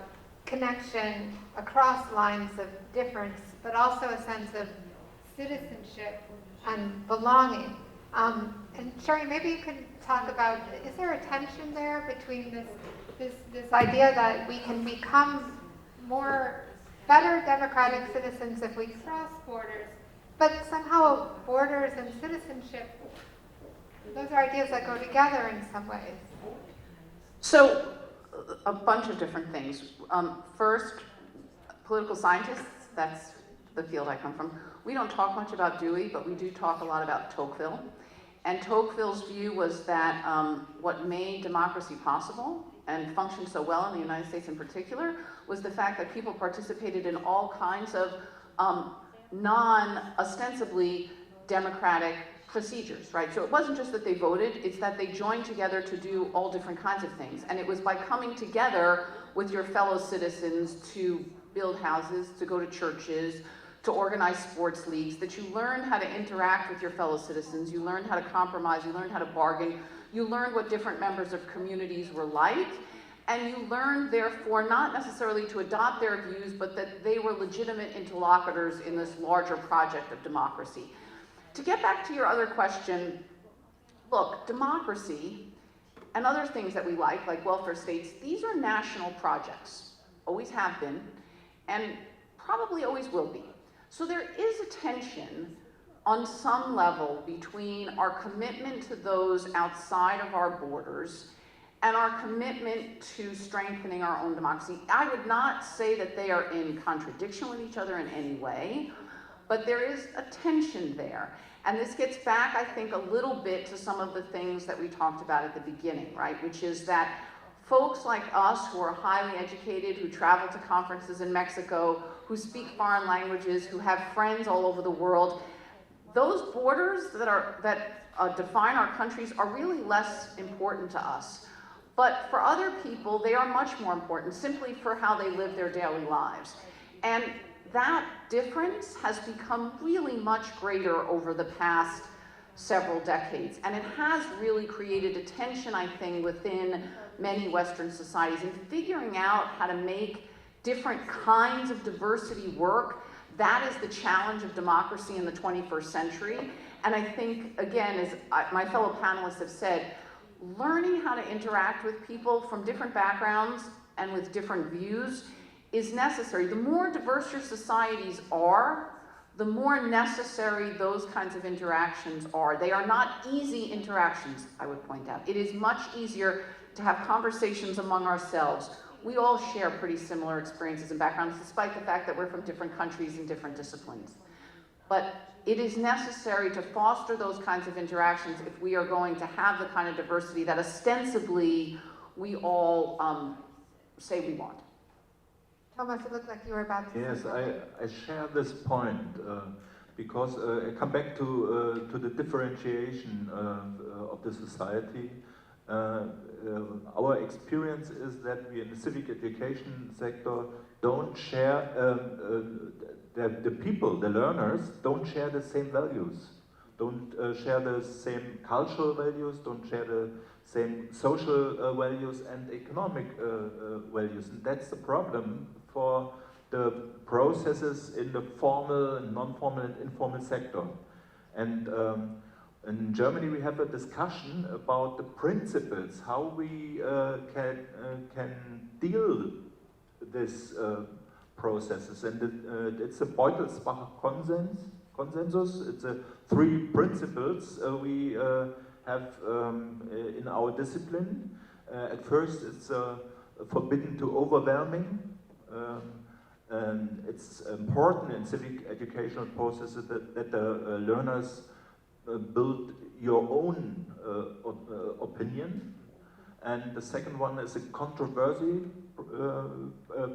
connection across lines of difference, but also a sense of citizenship and belonging. And Sherry, maybe you could talk about, is there a tension there between this idea that we can become better democratic citizens if we cross borders, but somehow borders and citizenship, those are ideas that go together in some ways. So, a bunch of different things. First, political scientists, that's the field I come from. We don't talk much about Dewey, but we do talk a lot about Tocqueville. And Tocqueville's view was that what made democracy possible and functioned so well in the United States in particular was the fact that people participated in all kinds of non-ostensibly democratic procedures, right? So it wasn't just that they voted, it's that they joined together to do all different kinds of things. And it was by coming together with your fellow citizens to build houses, to go to churches, to organize sports leagues, that you learned how to interact with your fellow citizens, you learned how to compromise, you learned how to bargain, you learned what different members of communities were like, and you learned, therefore, not necessarily to adopt their views, but that they were legitimate interlocutors in this larger project of democracy. To get back to your other question, look, democracy and other things that we like welfare states, these are national projects, always have been, and probably always will be. So there is a tension on some level between our commitment to those outside of our borders and our commitment to strengthening our own democracy. I would not say that they are in contradiction with each other in any way, but there is a tension there. And this gets back, I think, a little bit to some of the things that we talked about at the beginning, right? Which is that folks like us who are highly educated, who travel to conferences in Mexico, who speak foreign languages, who have friends all over the world, those borders that define our countries are really less important to us. But for other people, they are much more important, simply for how they live their daily lives. And that difference has become really much greater over the past several decades. And it has really created a tension, I think, within many Western societies in figuring out how to make different kinds of diversity work. That is the challenge of democracy in the 21st century. And I think, again, as my fellow panelists have said, learning how to interact with people from different backgrounds and with different views is necessary. The more diverse your societies are, the more necessary those kinds of interactions are. They are not easy interactions, I would point out. It is much easier to have conversations among ourselves. We all share pretty similar experiences and backgrounds, despite the fact that we're from different countries and different disciplines. But it is necessary to foster those kinds of interactions if we are going to have the kind of diversity that ostensibly we all say we want. Thomas, it looked like you were about to Yes, say I share this point because I come back to the differentiation of the society. Our experience is that we in the civic education sector don't share, the people, the learners, don't share the same values, don't share the same cultural values, don't share the same social values and economic values. And that's the problem for the processes in the formal, non-formal and informal sector. And in Germany we have a discussion about the principles, how we can deal these processes. And it's a Beutelsbacher consensus. It's a 3 principles we have in our discipline. At first it's forbidden to overwhelming. And it's important in civic educational processes that the learners build your own opinion. And the second one is a controversy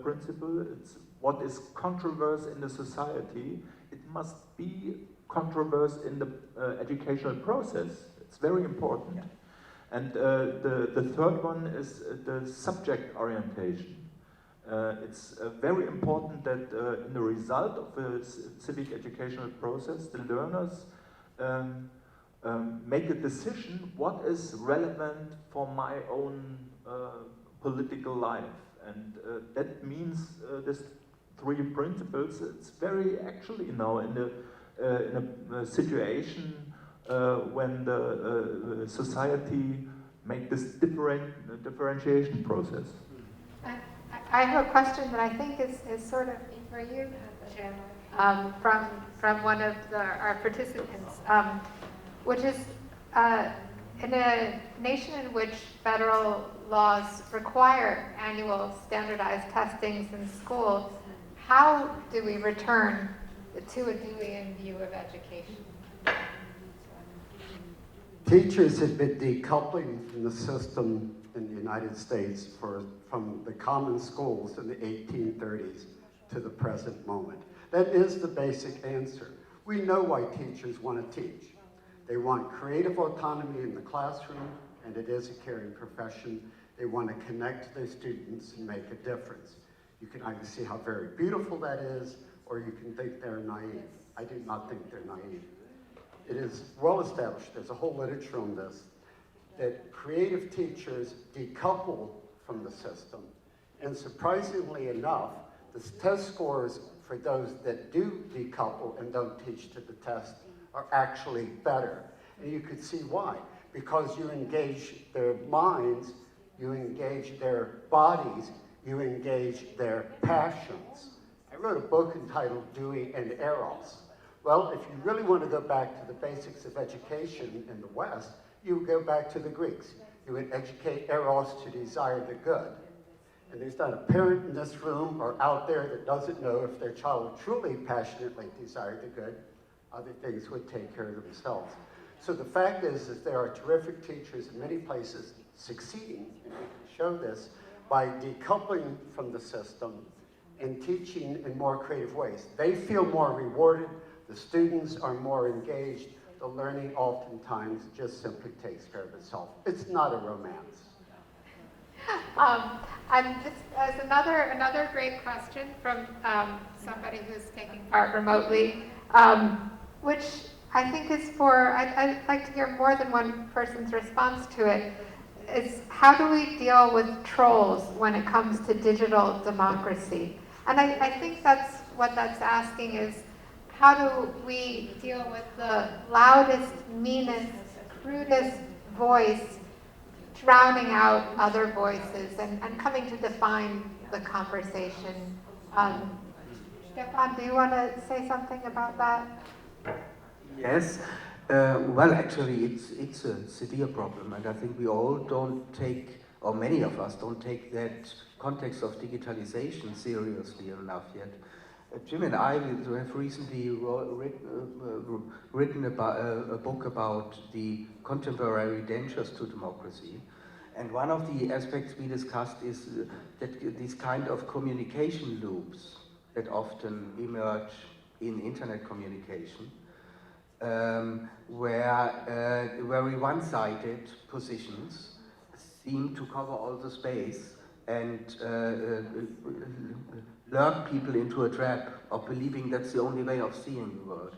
principle. It's what is controversy in the society. It must be controversy in the educational process. It's very important. Yeah. And the third one is the subject orientation. It's very important that in the result of the civic educational process, the learners make a decision what is relevant for my own political life. And that means these 3 principles. It's very actually now in a situation when the society make this differentiation process. I have a question that I think is sort of for you, Jim, from one of our participants, which is in a nation in which federal laws require annual standardized testings in schools, how do we return to a Deweyan view of education? Teachers have been decoupling from the system in the United States from the common schools in the 1830s to the present moment. That is the basic answer. We know why teachers want to teach. They want creative autonomy in the classroom, and it is a caring profession. They want to connect to their students and make a difference. You can either see how very beautiful that is, or you can think they're naive. I do not think they're naive. It is well established, there's a whole literature on this, that creative teachers decouple from the system. And surprisingly enough, the test scores for those that do decouple and don't teach to the test are actually better. And you could see why. Because you engage their minds, you engage their bodies, you engage their passions. I wrote a book entitled Dewey and Eros. Well, if you really want to go back to the basics of education in the West, you go back to the Greeks. you would educate eros to desire the good. And there's not a parent in this room or out there that doesn't know if their child truly passionately desired the good, other things would take care of themselves. So the fact is there are terrific teachers in many places succeeding, and we can show this, by decoupling from the system and teaching in more creative ways. They feel more rewarded, the students are more engaged, the learning oftentimes just simply takes care of itself. It's not a romance. And just as another great question from somebody who's taking part remotely, which I think is for, I'd like to hear more than one person's response to it, is how do we deal with trolls when it comes to digital democracy? And I think that's what that's asking is, how do we deal with the loudest, meanest, crudest voice drowning out other voices and coming to define the conversation? Stefan, do you want to say something about that? Yes. Well, actually, it's a severe problem, and I think we all don't take, or many of us don't take that context of digitalization seriously enough yet. Jim and I have recently written about, a book about the contemporary dangers to democracy. And one of the aspects we discussed is that these kind of communication loops that often emerge in internet communication, where very one-sided positions seem to cover all the space and lure people into a trap of believing that's the only way of seeing the world.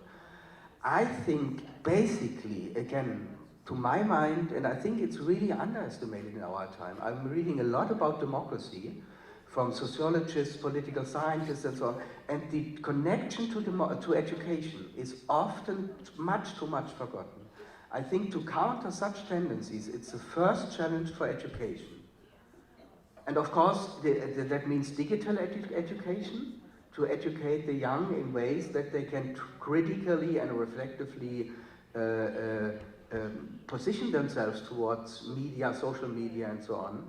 I think basically, again, to my mind, and I think it's really underestimated in our time, I'm reading a lot about democracy from sociologists, political scientists, and so on, and the connection to education is often much too much forgotten. I think to counter such tendencies, it's the first challenge for education. And of course, that means digital education, to educate the young in ways that they can critically and reflectively position themselves towards media, social media, and so on.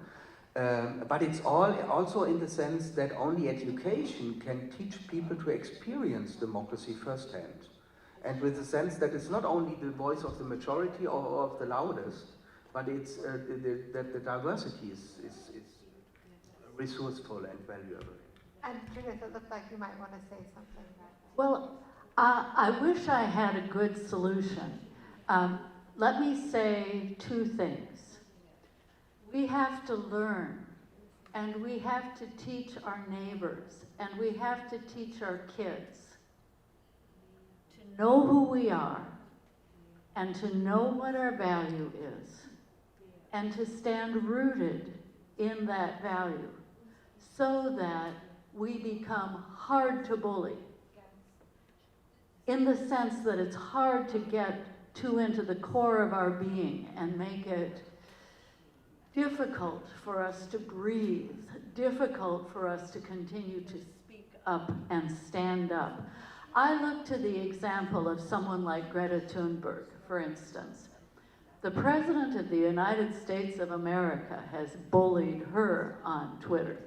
But it's also in the sense that only education can teach people to experience democracy firsthand. And with the sense that it's not only the voice of the majority or of the loudest, but it's that the diversity is resourceful and valuable. And Judith, it looked like you might want to say something. Well, I wish I had a good solution. Let me say two things. We have to learn, and we have to teach our neighbors, and we have to teach our kids to know who we are, and to know what our value is, and to stand rooted in that value, so that we become hard to bully, in the sense that it's hard to get too into the core of our being and make it difficult for us to breathe, difficult for us to continue to speak up and stand up. I look to the example of someone like Greta Thunberg, for instance. The President of the United States of America has bullied her on Twitter,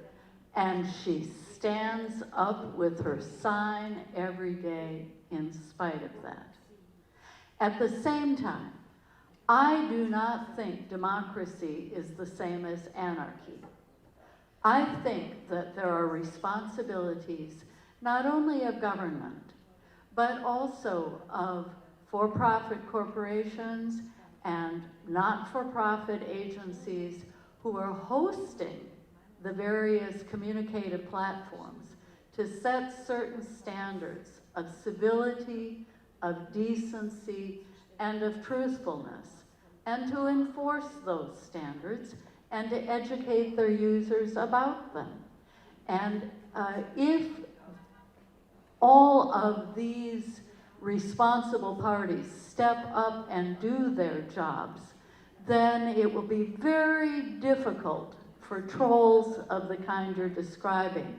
and she stands up with her sign every day in spite of that. At the same time, I do not think democracy is the same as anarchy. I think that there are responsibilities not only of government, but also of for-profit corporations and not-for-profit agencies who are hosting the various communicative platforms to set certain standards of civility, of decency, and of truthfulness, and to enforce those standards and to educate their users about them. And if all of these responsible parties step up and do their jobs, then it will be very difficult for trolls of the kind you're describing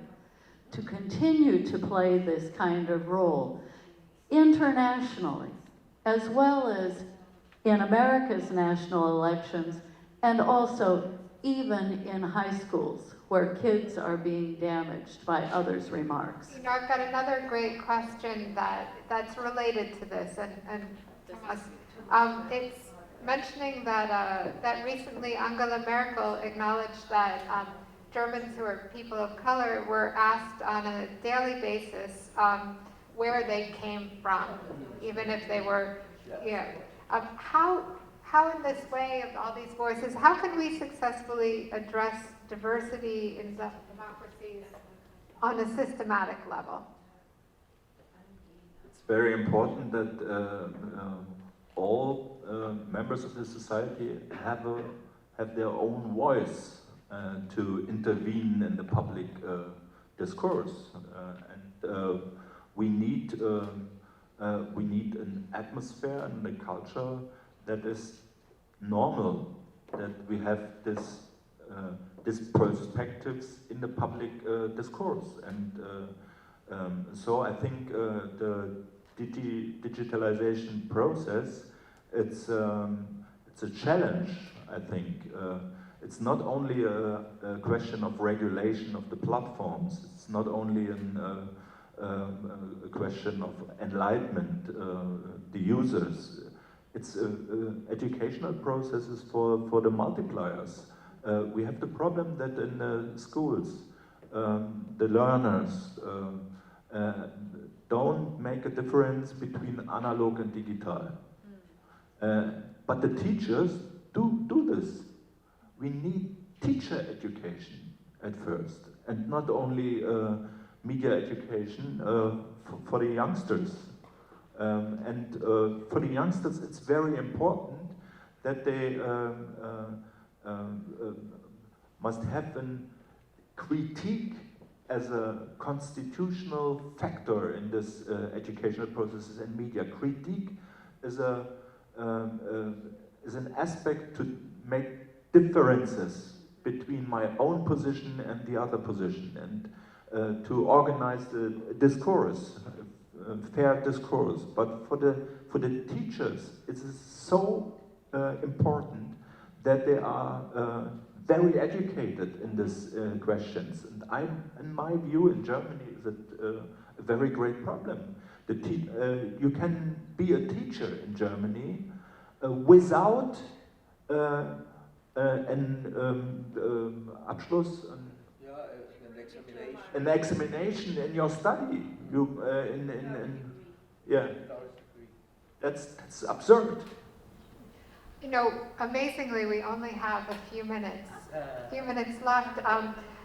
to continue to play this kind of role internationally, as well as in America's national elections And also, even in high schools, where kids are being damaged by others' remarks. You know, I've got another great question that's related to this, and Thomas, it's mentioning that recently Angela Merkel acknowledged that Germans who are people of color were asked on a daily basis where they came from, even if they were, how in this way of all these voices, how can we successfully address diversity in democracies on a systematic level? It's very important that all members of the society have their own voice to intervene in the public discourse, and we need an atmosphere and a culture that is normal, that we have these perspectives in the public discourse, and so I think the digitalization process, it's a challenge. I think it's not only a question of regulation of the platforms. It's not only a question of enlightenment the users. It's educational processes for the multipliers. We have the problem that in the schools, the learners don't make a difference between analog and digital. But the teachers do this. We need teacher education at first, and not only media education for the youngsters. And for the youngsters, it's very important that they must have a critique as a constitutional factor in this educational processes and media. Critique is an aspect to make differences between my own position and the other position, and to organize the discourse, fair discourse. But for the teachers, it is so important that they are very educated in these questions. And in my view, in Germany, is a very great problem. You can be a teacher in Germany without Abschluss, an examination in your study. That's absurd. You know, amazingly, we only have a few minutes left.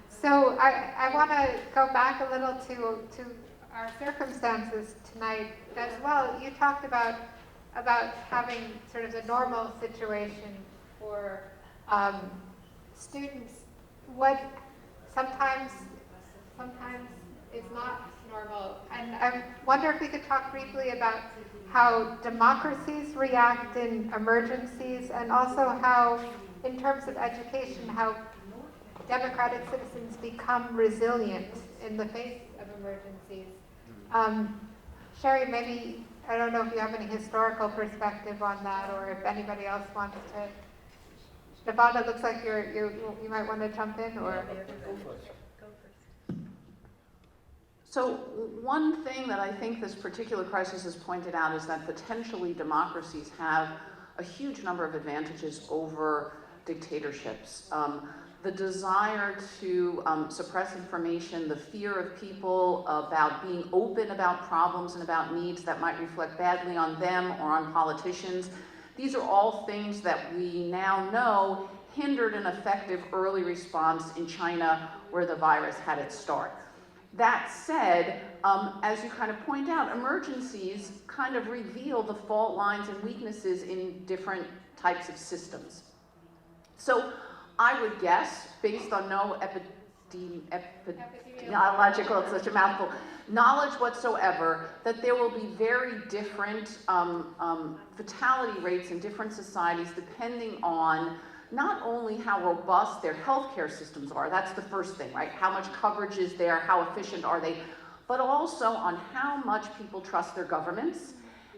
So I want to go back a little to our circumstances tonight as well. You talked about having sort of the normal situation for students. What sometimes is not normal. And I wonder if we could talk briefly about how democracies react in emergencies, and also how, in terms of education, how democratic citizens become resilient in the face of emergencies. Sherry, maybe, I don't know if you have any historical perspective on that, or if anybody else wants to. Stefan, it looks like you might want to jump in, or. So one thing that I think this particular crisis has pointed out is that potentially democracies have a huge number of advantages over dictatorships. The desire to suppress information, the fear of people about being open about problems and about needs that might reflect badly on them or on politicians. These are all things that we now know hindered an effective early response in China, where the virus had its start. That said, as you kind of point out, emergencies kind of reveal the fault lines and weaknesses in different types of systems. So I would guess, based on no epidemiological, it's such a mouthful, knowledge whatsoever, that there will be very different fatality rates in different societies depending on not only how robust their healthcare systems are, that's the first thing, right? How much coverage is there, how efficient are they, but also on how much people trust their governments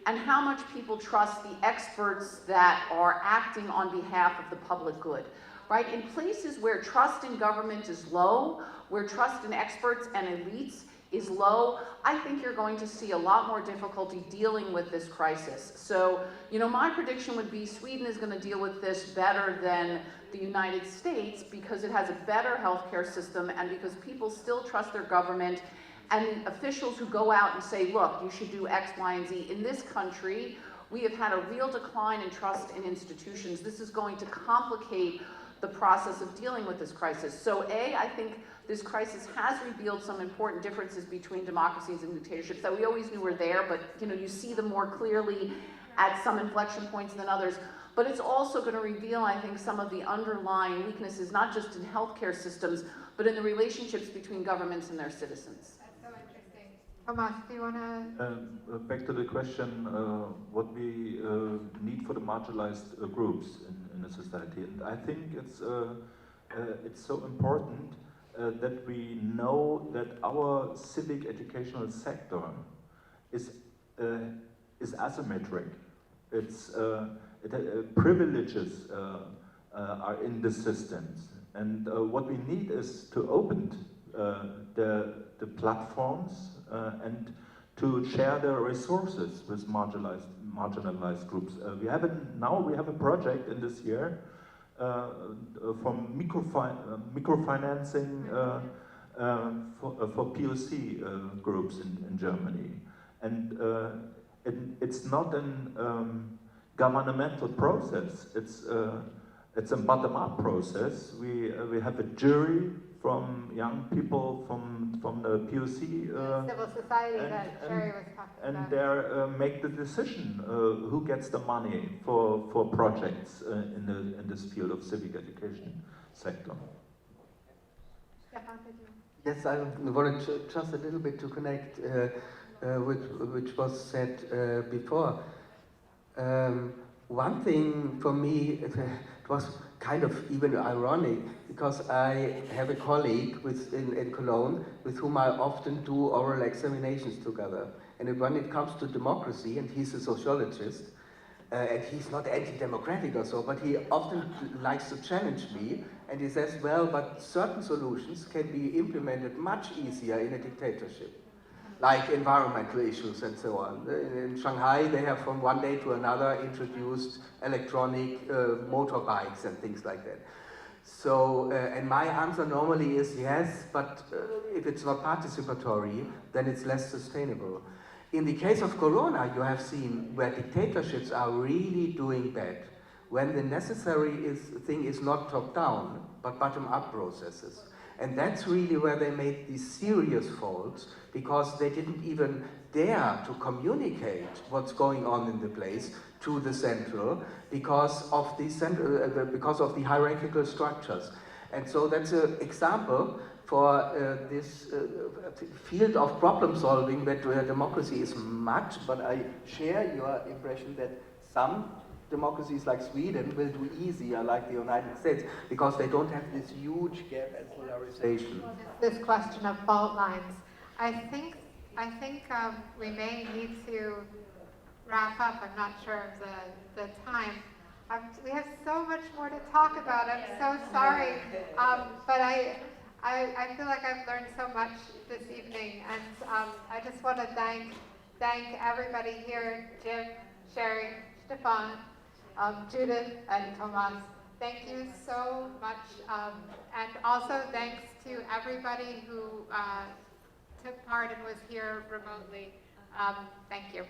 and how much people trust the experts that are acting on behalf of the public good, right? In places where trust in government is low, where trust in experts and elites is low, I think you're going to see a lot more difficulty dealing with this crisis. So, you know, my prediction would be Sweden is going to deal with this better than the United States because it has a better healthcare system and because people still trust their government and officials who go out and say, look, you should do X, Y, and Z. In this country, we have had a real decline in trust in institutions. This is going to complicate the process of dealing with this crisis. So A, I think this crisis has revealed some important differences between democracies and dictatorships that we always knew were there, but you know, you see them more clearly at some inflection points than others. But it's also going to reveal, I think, some of the underlying weaknesses, not just in healthcare systems, but in the relationships between governments and their citizens. That's so interesting. Tomas, do you want to? Back to the question, what we need for the marginalized groups in a society. And I think it's so important that we know that our civic educational sector is asymmetric. Privileges are in the systems, and what we need is to open the platforms and to share their resources with marginalized groups. We have a project in this year from microfinancing for POC groups in Germany, and it's not an governmental process. It's a bottom-up process. We have a jury from young people from the POC Civil society that Sherry was talking about. And they make the decision who gets the money for projects in this field of civic education sector. Stefan, did you? Yes, I wanted just a little bit to connect with which was said before. One thing for me, it was kind of even ironic, because I have a colleague in Cologne with whom I often do oral examinations together. And when it comes to democracy, and he's a sociologist, and he's not anti-democratic or so, but he often likes to challenge me, and he says, well, but certain solutions can be implemented much easier in a dictatorship, like environmental issues and so on. In Shanghai, they have from one day to another introduced electronic motorbikes and things like that. So, and my answer normally is yes, but if it's not participatory, then it's less sustainable. In the case of Corona, you have seen where dictatorships are really doing bad, when the necessary thing is not top-down, but bottom-up processes. And that's really where they made these serious faults, because they didn't even dare to communicate what's going on in the place to the central, because of the hierarchical structures. And so that's an example for this field of problem solving that democracy is much, but I share your impression that some democracies like Sweden will do easier like the United States, because they don't have this huge gap and polarization. This question of fault lines. I think we may need to wrap up. I'm not sure of the time. We have so much more to talk about. I'm so sorry, but I feel like I've learned so much this evening, and I just want to thank everybody here, Jim, Sherry, Stefan, Judith, and Tomas. Thank you so much, and also thanks to everybody who took part and was here remotely. Thank you.